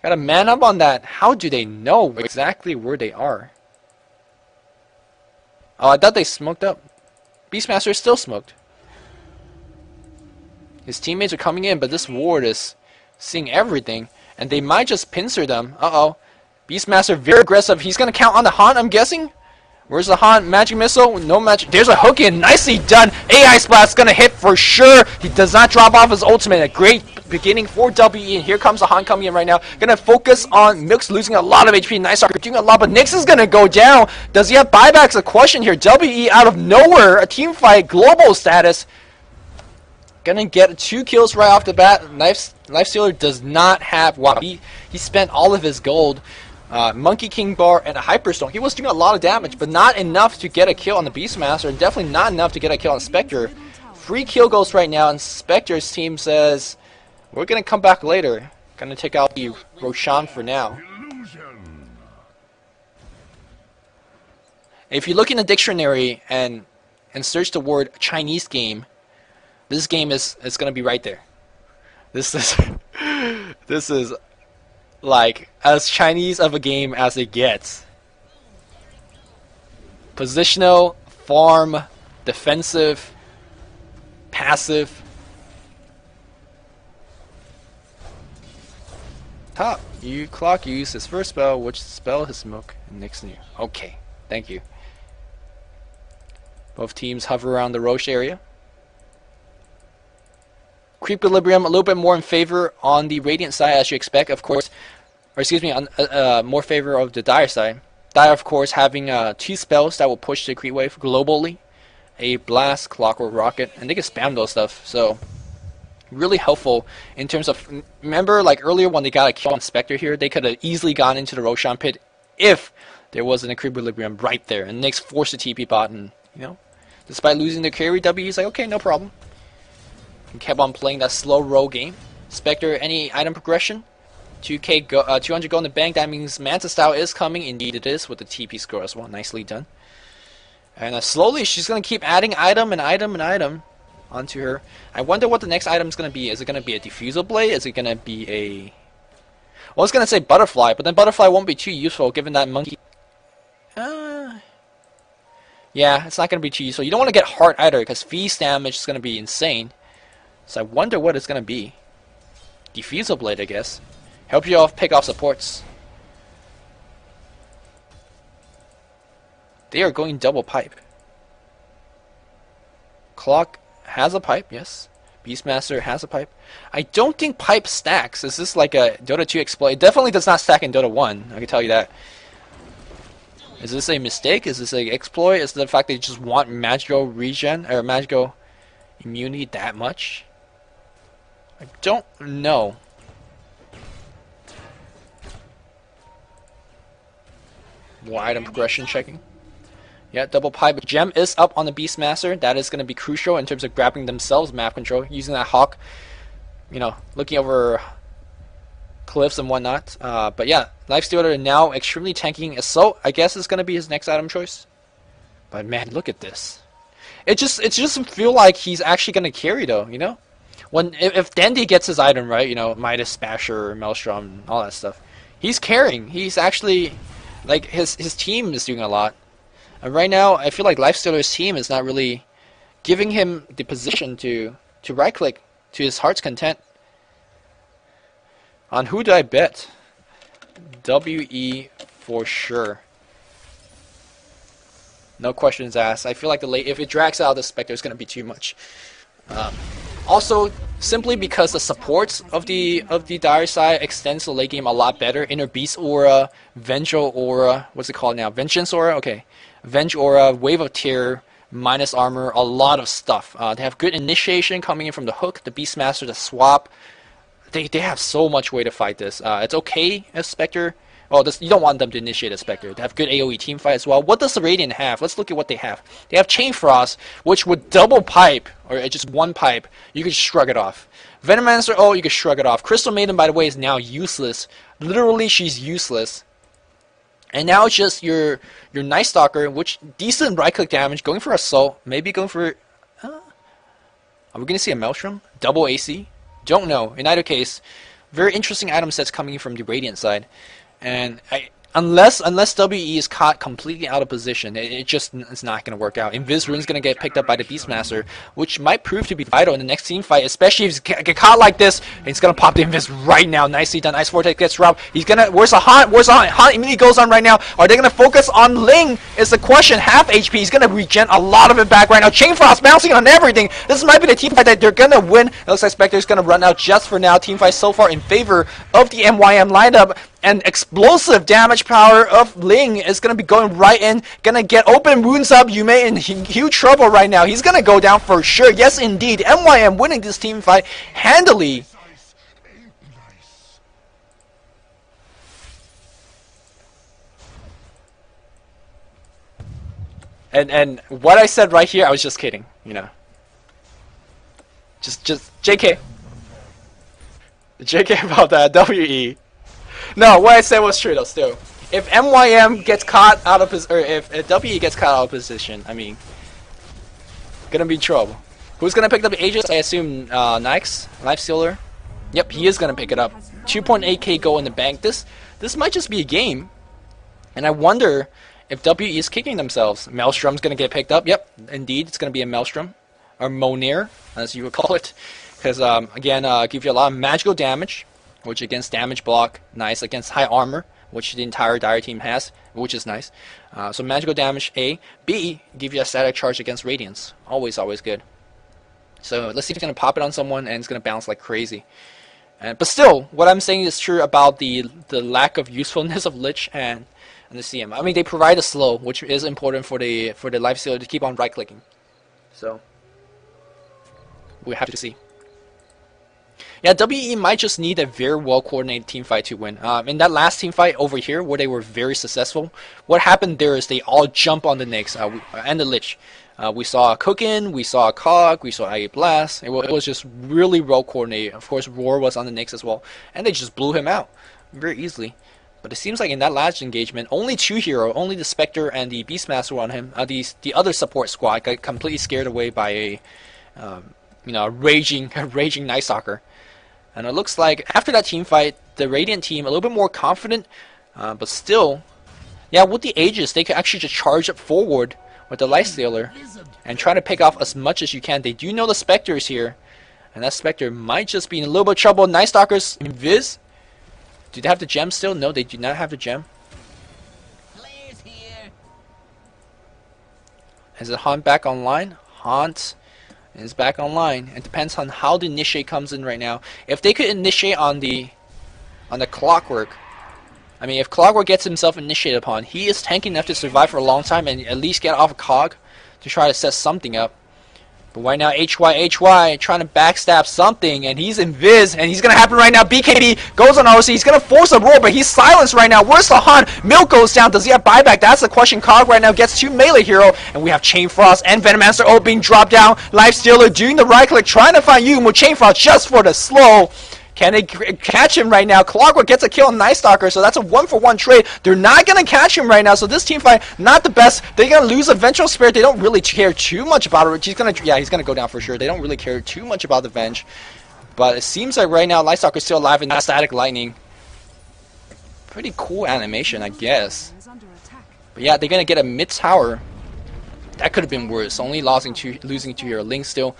Gotta man up on that. How do they know exactly where they are? Oh, I thought they smoked up. Beastmaster is still smoked. His teammates are coming in, but this ward is seeing everything. And they might just pincer them. Uh-oh. Beastmaster very aggressive. He's gonna count on the haunt, I'm guessing. Where's the haunt? Magic missile? No magic. There's a hook in. Nicely done. AI Splash gonna hit for sure. He does not drop off his ultimate. A great beginning for WE. And here comes the haunt coming in right now. Gonna focus on Milk's losing a lot of HP. Nice Stalker doing a lot, but Nyx is gonna go down. Does he have buybacks? A question here. WE out of nowhere. A team fight. Global status. Gonna get 2 kills right off the bat. Lifestealer does not have. Wow. He spent all of his gold. Monkey King Bar and a Hyperstone. He was doing a lot of damage, but not enough to get a kill on the Beastmaster, and definitely not enough to get a kill on Spectre. 3 kill goals right now, and Spectre's team says, we're going to come back later. Going to take out the Roshan for now. If you look in the dictionary and search the word Chinese game, this game is going to be right there. This is like as Chinese of a game as it gets. Positional, farm, defensive, passive. Top. You clock use his first spell, which spell his smoke Nyx new. Okay, thank you. Both teams hover around the Roche area. Creepibilibrium a little bit more in favor on the Radiant side, as you expect, of course. Or excuse me, on more favor of the Dire side. Dire, of course, having 2 spells that will push the creep wave globally. A Blast, Clockwork Rocket, and they can spam those stuff. So really helpful in terms of, remember like earlier when they got a kill on Spectre here, they could have easily gone into the Roshan pit if there wasn't a equilibrium right there, and Nyx forced the TP bot, and you know, despite losing the carry, W is like, okay, no problem, and kept on playing that slow roll game. Spectre, any item progression, 200 go in the bank. That means Manta style is coming. Indeed it is, with the TP score as well. Nicely done. And slowly she's gonna keep adding item and item and item onto her. I wonder what the next item is going to be. Is it going to be a diffusal blade? Is it going to be a... Well, I was going to say butterfly, but then butterfly won't be too useful given that monkey... Yeah, it's not going to be too useful. You don't want to get heart either because feast damage is going to be insane. So I wonder what it's going to be. Diffusal blade, I guess. Help you pick off supports. They are going double pipe. Clock has a pipe, yes. Beastmaster has a pipe. I don't think pipe stacks. Is this like a Dota 2 exploit? It definitely does not stack in Dota 1. I can tell you that. Is this a mistake? Is this an exploit? Is it the fact they just want magical regen or magical immunity that much? I don't know. More item progression checking. Yeah, double pipe. Gem is up on the Beastmaster. That is going to be crucial in terms of grabbing themselves map control, using that hawk, you know, looking over cliffs and whatnot. But yeah, Lifestealer now extremely tanking Assault. I guess is going to be his next item choice. But man, look at this. It just doesn't feel like he's actually going to carry though, you know? If Dandy gets his item right, you know, Midas, Basher, Maelstrom, all that stuff, he's carrying. He's actually, like, his team is doing a lot. And right now, I feel like Lifestealer's team is not really giving him the position to right-click to his heart's content. On who do I bet? WE for sure. No questions asked. I feel like if it drags out, the Spectre is going to be too much. Also, simply because the supports of the Dire side extends the late game a lot better. Inner Beast Aura, Vengeful Aura, what's it called now? Vengeance Aura? Okay. Venge Aura, Wave of Tear, minus armor, a lot of stuff. They have good initiation coming in from the hook, the Beastmaster, the swap. They have so much way to fight this. It's okay as Spectre. Well, you don't want them to initiate a Spectre. They have good AoE team fight as well. What does the Radiant have? Let's look at what they have. They have Chain Frost, which with double pipe, or just one pipe, you can shrug it off. Venomancer, oh, you can shrug it off. Crystal Maiden, by the way, is now useless. Literally, she's useless. And now it's just your Night Stalker, which decent right-click damage, going for Assault, maybe going for... are we going to see a Maelstrom? Double AC? Don't know. In either case, very interesting item sets coming in from the Radiant side. And unless WE is caught completely out of position, it's not going to work out. Invis Rune's going to get picked up by the Beastmaster, which might prove to be vital in the next team fight, especially if he get caught like this. He's going to pop the Invis right now. Nicely done. Ice Vortex gets robbed. He's going to... Where's the Haunt? Where's the Haunt? Haunt immediately goes on right now. Are they going to focus on Ling? Is the question. Half HP. He's going to regen a lot of it back right now. Chain Frost bouncing on everything. This might be the team fight that they're going to win. It looks like Spectre's going to run out just for now. Team fight so far in favor of the MYM lineup. And explosive damage power of Ling is going to be going right in. Going to get open wounds up. You may in huge trouble right now. He's going to go down for sure. Yes, indeed. MYM winning this team fight handily. And what I said right here, I was just kidding. You know. Just JK. JK about that. WE. No, what I said was true though. Still, if MYM gets caught out of his, or if WE gets caught out of position, I mean, gonna be trouble. Who's gonna pick up the Aegis? I assume Nyx, Lifestealer. Yep, he is gonna pick it up. 2.8k go in the bank. This might just be a game, and I wonder if WE is kicking themselves. Maelstrom's gonna get picked up. Yep, indeed, it's gonna be a Maelstrom, or Monir, as you would call it, because again, give you a lot of magical damage. Which against damage block, nice. Against high armor, which the entire Dire team has, which is nice. So magical damage, A. B, give you a static charge against Radiance. Always good. So let's see if it's going to pop it on someone and it's going to bounce like crazy. But still, what I'm saying is true about the lack of usefulness of Lich and and the CM. I mean, they provide a slow, which is important for the lifestealer to keep on right clicking. So we have to see. Yeah, WE might just need a very well coordinated team fight to win. In that last team fight over here, where they were very successful, what happened there is they all jump on the Nyx and the Lich. We saw a Cookin, we saw a Cog, we saw a Blast. It was just really well coordinated. Of course, Roar was on the Nyx as well, and they just blew him out very easily. But it seems like in that last engagement, only two hero, only the Spectre and the Beastmaster were on him. The other support squad got completely scared away by a a raging Night Stalker. And it looks like after that team fight, the Radiant team a little bit more confident, but still, yeah, with the Aegis, they could actually just charge up forward with the Lifestealer and try to pick off as much as you can. They do know the Spectre is here, and that Spectre might just be in a little bit of trouble. Night Stalkers invis. Do they have the gem still? No, they do not have the gem. Is it Haunt back online? Haunt is back online. It depends on how the initiate comes in right now. If they could initiate on the Clockwork, I mean, if Clockwork gets himself initiated upon, he is tanky enough to survive for a long time and at least get off a Cog to try to set something up. But right now, HY trying to backstab something, and he's invis, and he's gonna happen right now. BKB goes on OC, he's gonna force a roar, but he's silenced right now. Where's the Hunt? Milk goes down, does he have buyback? That's the question. Cog right now gets 2 melee hero, and we have Chain Frost and Venomancer all being dropped down. Lifestealer doing the right click, trying to find Yum with Chain Frost just for the slow. Can they catch him right now? Clockwork gets a kill on Night Stalker, so that's a 1-for-1 trade. They're not going to catch him right now, so this team fight, not the best. They're going to lose a Vengeful Spirit. They don't really care too much about it. He's going to go down for sure. They don't really care too much about the Venge. But it seems like right now, Night Stalker's still alive in that Static Lightning. Pretty cool animation, I guess. But yeah, they're going to get a mid-tower. That could have been worse. Only losing to your Link still.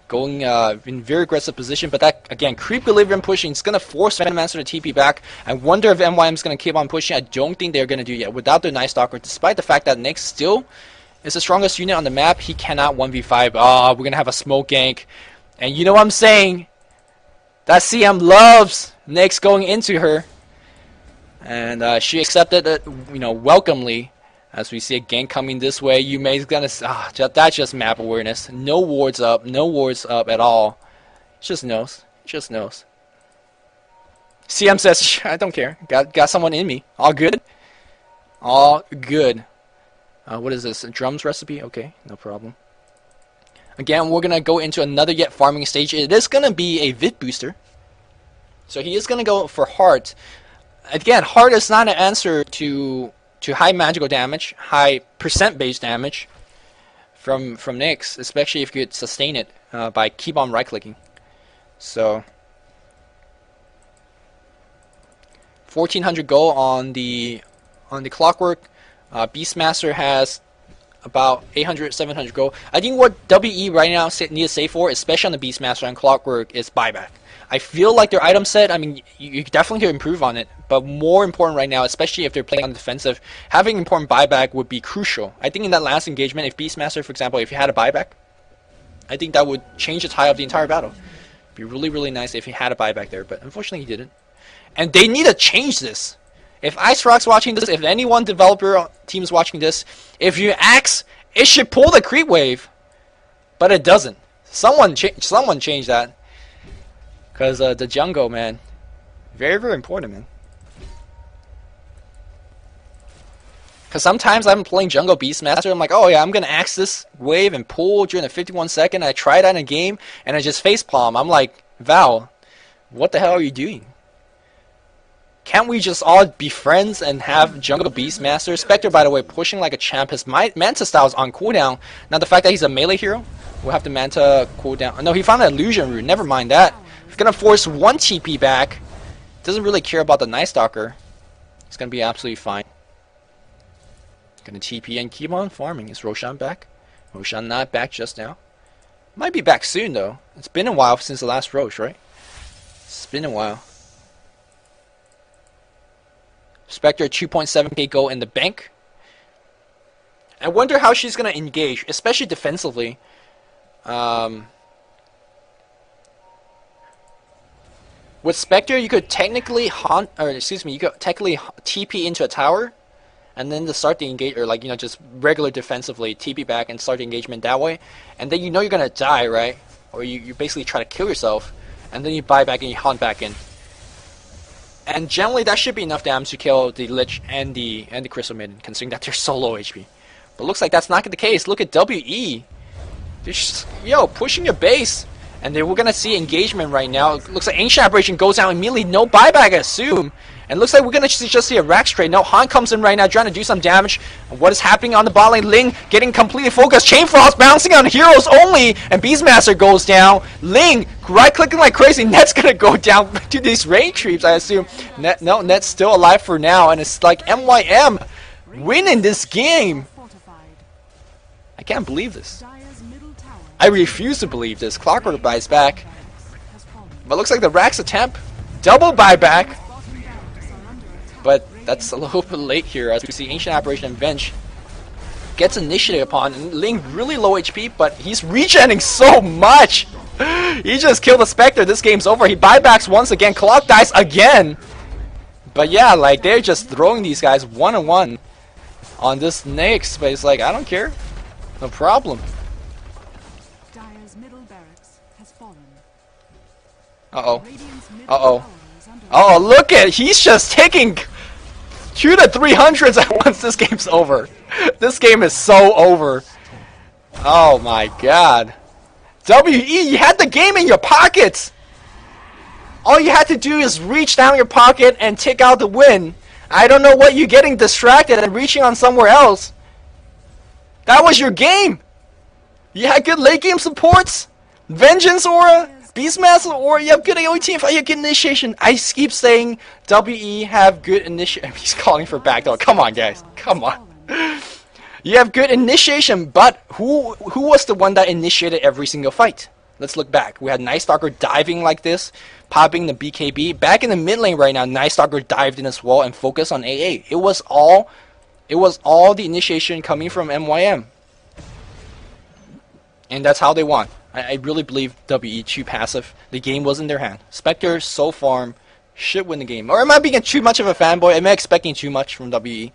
Going in very aggressive position, but that, again, creep Equilibrium pushing, it's going to force Venomancer to TP back. I wonder if MYM is going to keep on pushing. I don't think they're going to do yet without the Night Stalker, despite the fact that Nyx still is the strongest unit on the map. He cannot 1v5. We're going to have a smoke gank. And you know what I'm saying? That CM loves Nyx going into her. And she accepted it, welcomely. As we see a gank coming this way, Yume's gonna... that's just map awareness. No wards up at all. Just knows. CM says, I don't care. Got someone in me. All good? All good. What is this? A drums recipe? Okay, no problem. Again, we're gonna go into another yet farming stage. It is gonna be a Vit booster. So he is gonna go for Heart. Again, Heart is not an answer to high magical damage, high percent base damage from Nyx, especially if you could sustain it by keep on right clicking. So 1400 gold on the Clockwork. Beastmaster has about 800-700 gold. I think what WE right now need to save for, especially on the Beastmaster and Clockwork, is buyback. I feel like their item set, I mean, you definitely could improve on it, but more important right now, especially if they're playing on defensive, having important buyback would be crucial. I think in that last engagement, if Beastmaster, for example, if he had a buyback, I think that would change the tide of the entire battle. It'd be really, really nice if he had a buyback there, but unfortunately he didn't. And they need to change this. If Ice Rock's watching this, if anyone developer team's watching this, if you axe, it should pull the creep wave, but it doesn't. Someone change that. Because the jungle, man, very, very important, man. Because sometimes I'm playing jungle Beastmaster, I'm like, oh yeah, I'm going to axe this wave and pull during the 51 second. I try that in a game, and I just facepalm. I'm like, Val, what the hell are you doing? Can't we just all be friends and have jungle Beastmaster? Spectre, by the way, pushing like a champ. His Manta style is on cooldown. Now the fact that he's a melee hero, we'll have the Manta cooldown. No, he found an illusion rune. Never mind that. He's gonna force 1 TP back. Doesn't really care about the Night Stalker. He's gonna be absolutely fine. Gonna TP and keep on farming. Is Roshan back? Roshan not back just now. Might be back soon though. It's been a while since the last Rosh, right? It's been a while. Spectre 2.7k gold in the bank. I wonder how she's gonna engage, especially defensively. With Spectre, you could technically TP into a tower and then to start the engage, or like, you know, just regular defensively TP back and start the engagement that way, and then you know you're gonna die, right? Or you basically try to kill yourself, and then you buy back and you hunt back in. And generally that should be enough damage to kill the Lich and the Crystal Maiden, considering that they're so low HP. But looks like that's not the case. Look at WE. They're just, yo, pushing your base. And then we're gonna see engagement right now. It looks like Ancient Aberration goes down immediately, no buyback, I assume. And looks like we're gonna just see a Rax trade. No, Han comes in right now trying to do some damage. And what is happening on the bot lane? Ling getting completely focused. Chain Frost bouncing on heroes only. And Beastmaster goes down. Ling right clicking like crazy. Net's gonna go down to these rain creeps, I assume. Net's still alive for now. And it's like MYM winning this game. I can't believe this. I refuse to believe this. Clockwork buys back. But looks like the Rax attempt. Double buyback. But that's a little bit late here, as we see Ancient Aberration and Venge gets initiated upon. And Ling really low HP, but he's regenning so much. He just killed the Spectre. This game's over. He buybacks once again. Clock dies again. But yeah, like they're just throwing these guys one-on-one on this Nyx. But it's like, I don't care. No problem. Uh-oh. Uh-oh. Oh, look at, he's just taking 2 to 300s at once. This game's over. This game is so over. Oh my god. WE, you had the game in your pockets. All you had to do is reach down your pocket and take out the win. I don't know what you're getting distracted and reaching on somewhere else. That was your game. You had good late game supports. Vengeance aura. Beastmaster, or you have good AoE team fight, you have good initiation. I keep saying WE have good initiation. He's calling for backdoor. Come on, guys. Come on. You have good initiation, but who was the one that initiated every single fight? Let's look back. We had Night Stalker diving like this, popping the BKB. Back in the mid lane right now, Night Stalker dived in as well and focused on AA. It was all the initiation coming from MYM. And that's how they won. I really believe WE too passive. The game was in their hand. Spectre, so farm, should win the game. Or am I being too much of a fanboy? Am I expecting too much from WE?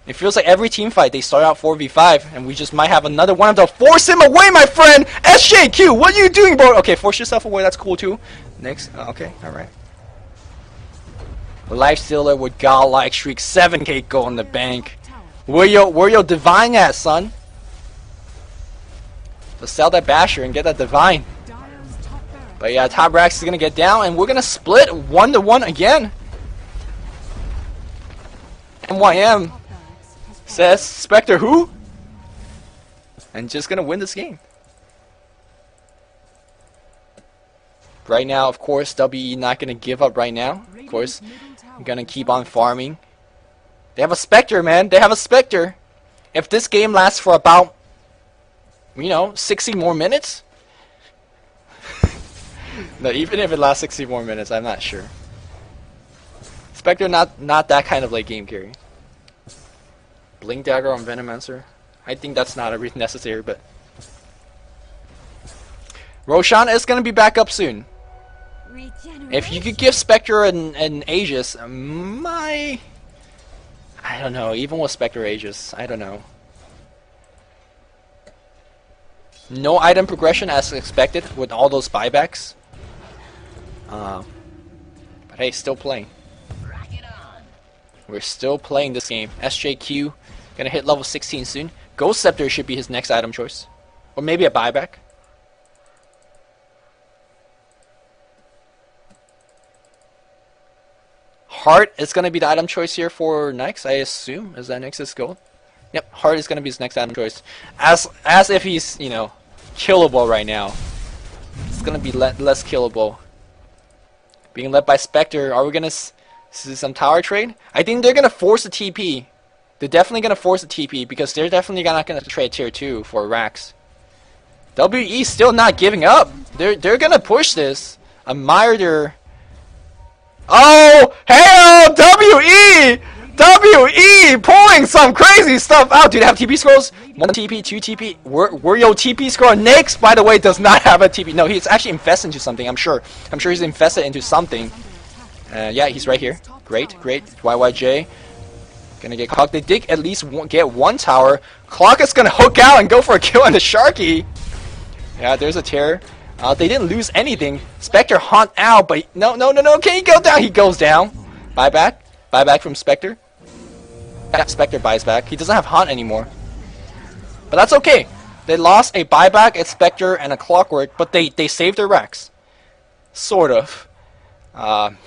It feels like every team fight, they start out 4v5, and we just might have another one of them. Force him away, my friend! SJQ, what are you doing, bro? Okay, force yourself away, that's cool too. Next, okay, alright. Lifestealer with godlike streak, 7k go in the bank. Where your divine at, son? Let's sell that Basher and get that Divine. But yeah, top Rax is gonna get down, and we're gonna split 1-1 again. MYM says Spectre who? And just gonna win this game. Right now, of course, WE not gonna give up right now. Of course, gonna keep on farming. They have a Spectre, man. They have a Spectre. If this game lasts for about, you know, 60 more minutes? No, even if it lasts 60 more minutes, I'm not sure. Spectre not that kind of late game carry. Blink Dagger on Venomancer. I think that's not really necessary, but Roshan is gonna be back up soon. If you could give Spectre an Aegis, I don't know, even with Spectre Aegis, I don't know. No item progression as expected with all those buybacks. But hey, still playing. We're still playing this game. SJQ gonna hit level 16 soon. Ghost Scepter should be his next item choice. Or maybe a buyback. Heart is gonna be the item choice here for Nyx, I assume. Is that Nyx's goal? Yep, Heart is gonna be his next item choice. As if he's, you know, killable right now. It's gonna be less killable. Being led by Spectre. Are we gonna see some tower trade? I think they're gonna force a TP. They're definitely gonna force a TP because they're definitely not gonna trade tier 2 for Rax. WE still not giving up. They're gonna push this. Admire their. Oh, hey, WE! WE pulling some crazy stuff out. Do they have TP scrolls? 1 TP, 2 TP. Were your TP scroll? Nyx, by the way, does not have a TP. No, he's actually infested into something, I'm sure. I'm sure he's infested into something. Yeah, he's right here. Great, great. YYJ. Gonna get clocked. They did at least get one tower. Clock is gonna hook out and go for a kill on the Sharky. Yeah, there's a tear. They didn't lose anything. Spectre haunt out, but no. Can he go down? He goes down. Buyback. Buyback from Spectre. Yeah, Spectre buys back. He doesn't have haunt anymore. But that's okay. They lost a buyback, a Spectre, and a Clockwork, but they saved their racks. Sort of.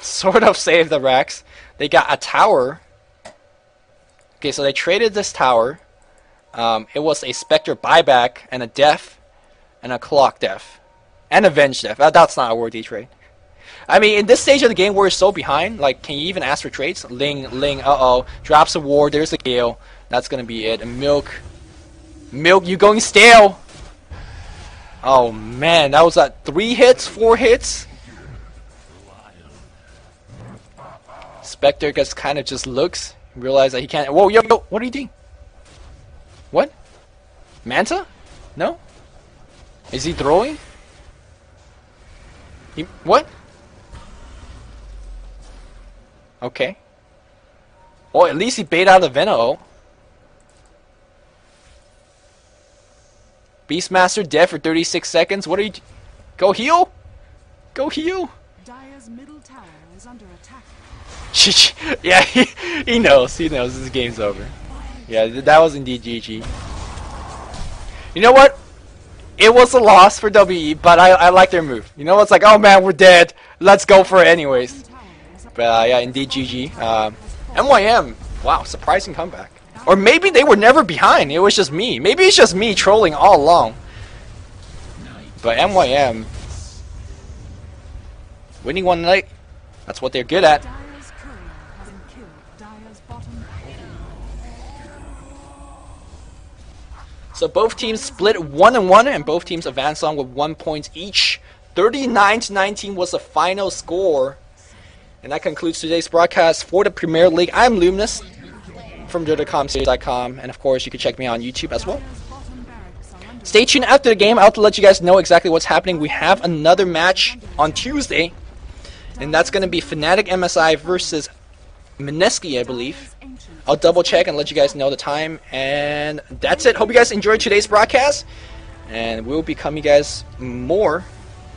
Sort of saved the racks. They got a tower. Okay, so they traded this tower. It was a Spectre buyback and a death and a clock death and a venge death. That's not a worthy trade. I mean, in this stage of the game, we're so behind. Like, can you even ask for trades? Ling, uh-oh. Drops a ward. There's a Gale. That's gonna be it. And Milk, you going stale. Oh man, that was 3 hits, 4 hits. Spectre just kind of just looks. Realize that he can't. Whoa, yo, what are you doing? What? Manta? No? Is he throwing? What? Okay. Well, at least he bait out the Venom. Beastmaster dead for 36 seconds. What are you? Go heal? Go heal? Dire's middle tower is under attack. Yeah, he knows. He knows this game's over. Yeah, that was indeed GG. You know what? It was a loss for WE, but I like their move. You know, it's like, oh man, we're dead. Let's go for it anyways. But yeah, indeed GG. MYM, wow, surprising comeback. Or maybe they were never behind. It was just me. Maybe it's just me trolling all along. But MYM winning one night. That's what they're good at. So both teams split 1-1, and both teams advanced on with 1 point each. 39-19 was the final score. And that concludes today's broadcast for the Premier League. I'm Luminous from JodoComSeries.com, and of course you can check me on YouTube as well. Stay tuned after the game. I'll have to let you guys know exactly what's happening. We have another match on Tuesday, and that's going to be Fnatic MSI versus Mineski, I believe. I'll double check and let you guys know the time, and that's it. Hope you guys enjoyed today's broadcast, and we'll be coming you guys more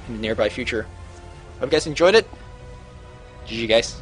in the nearby future. Hope you guys enjoyed it. GG guys.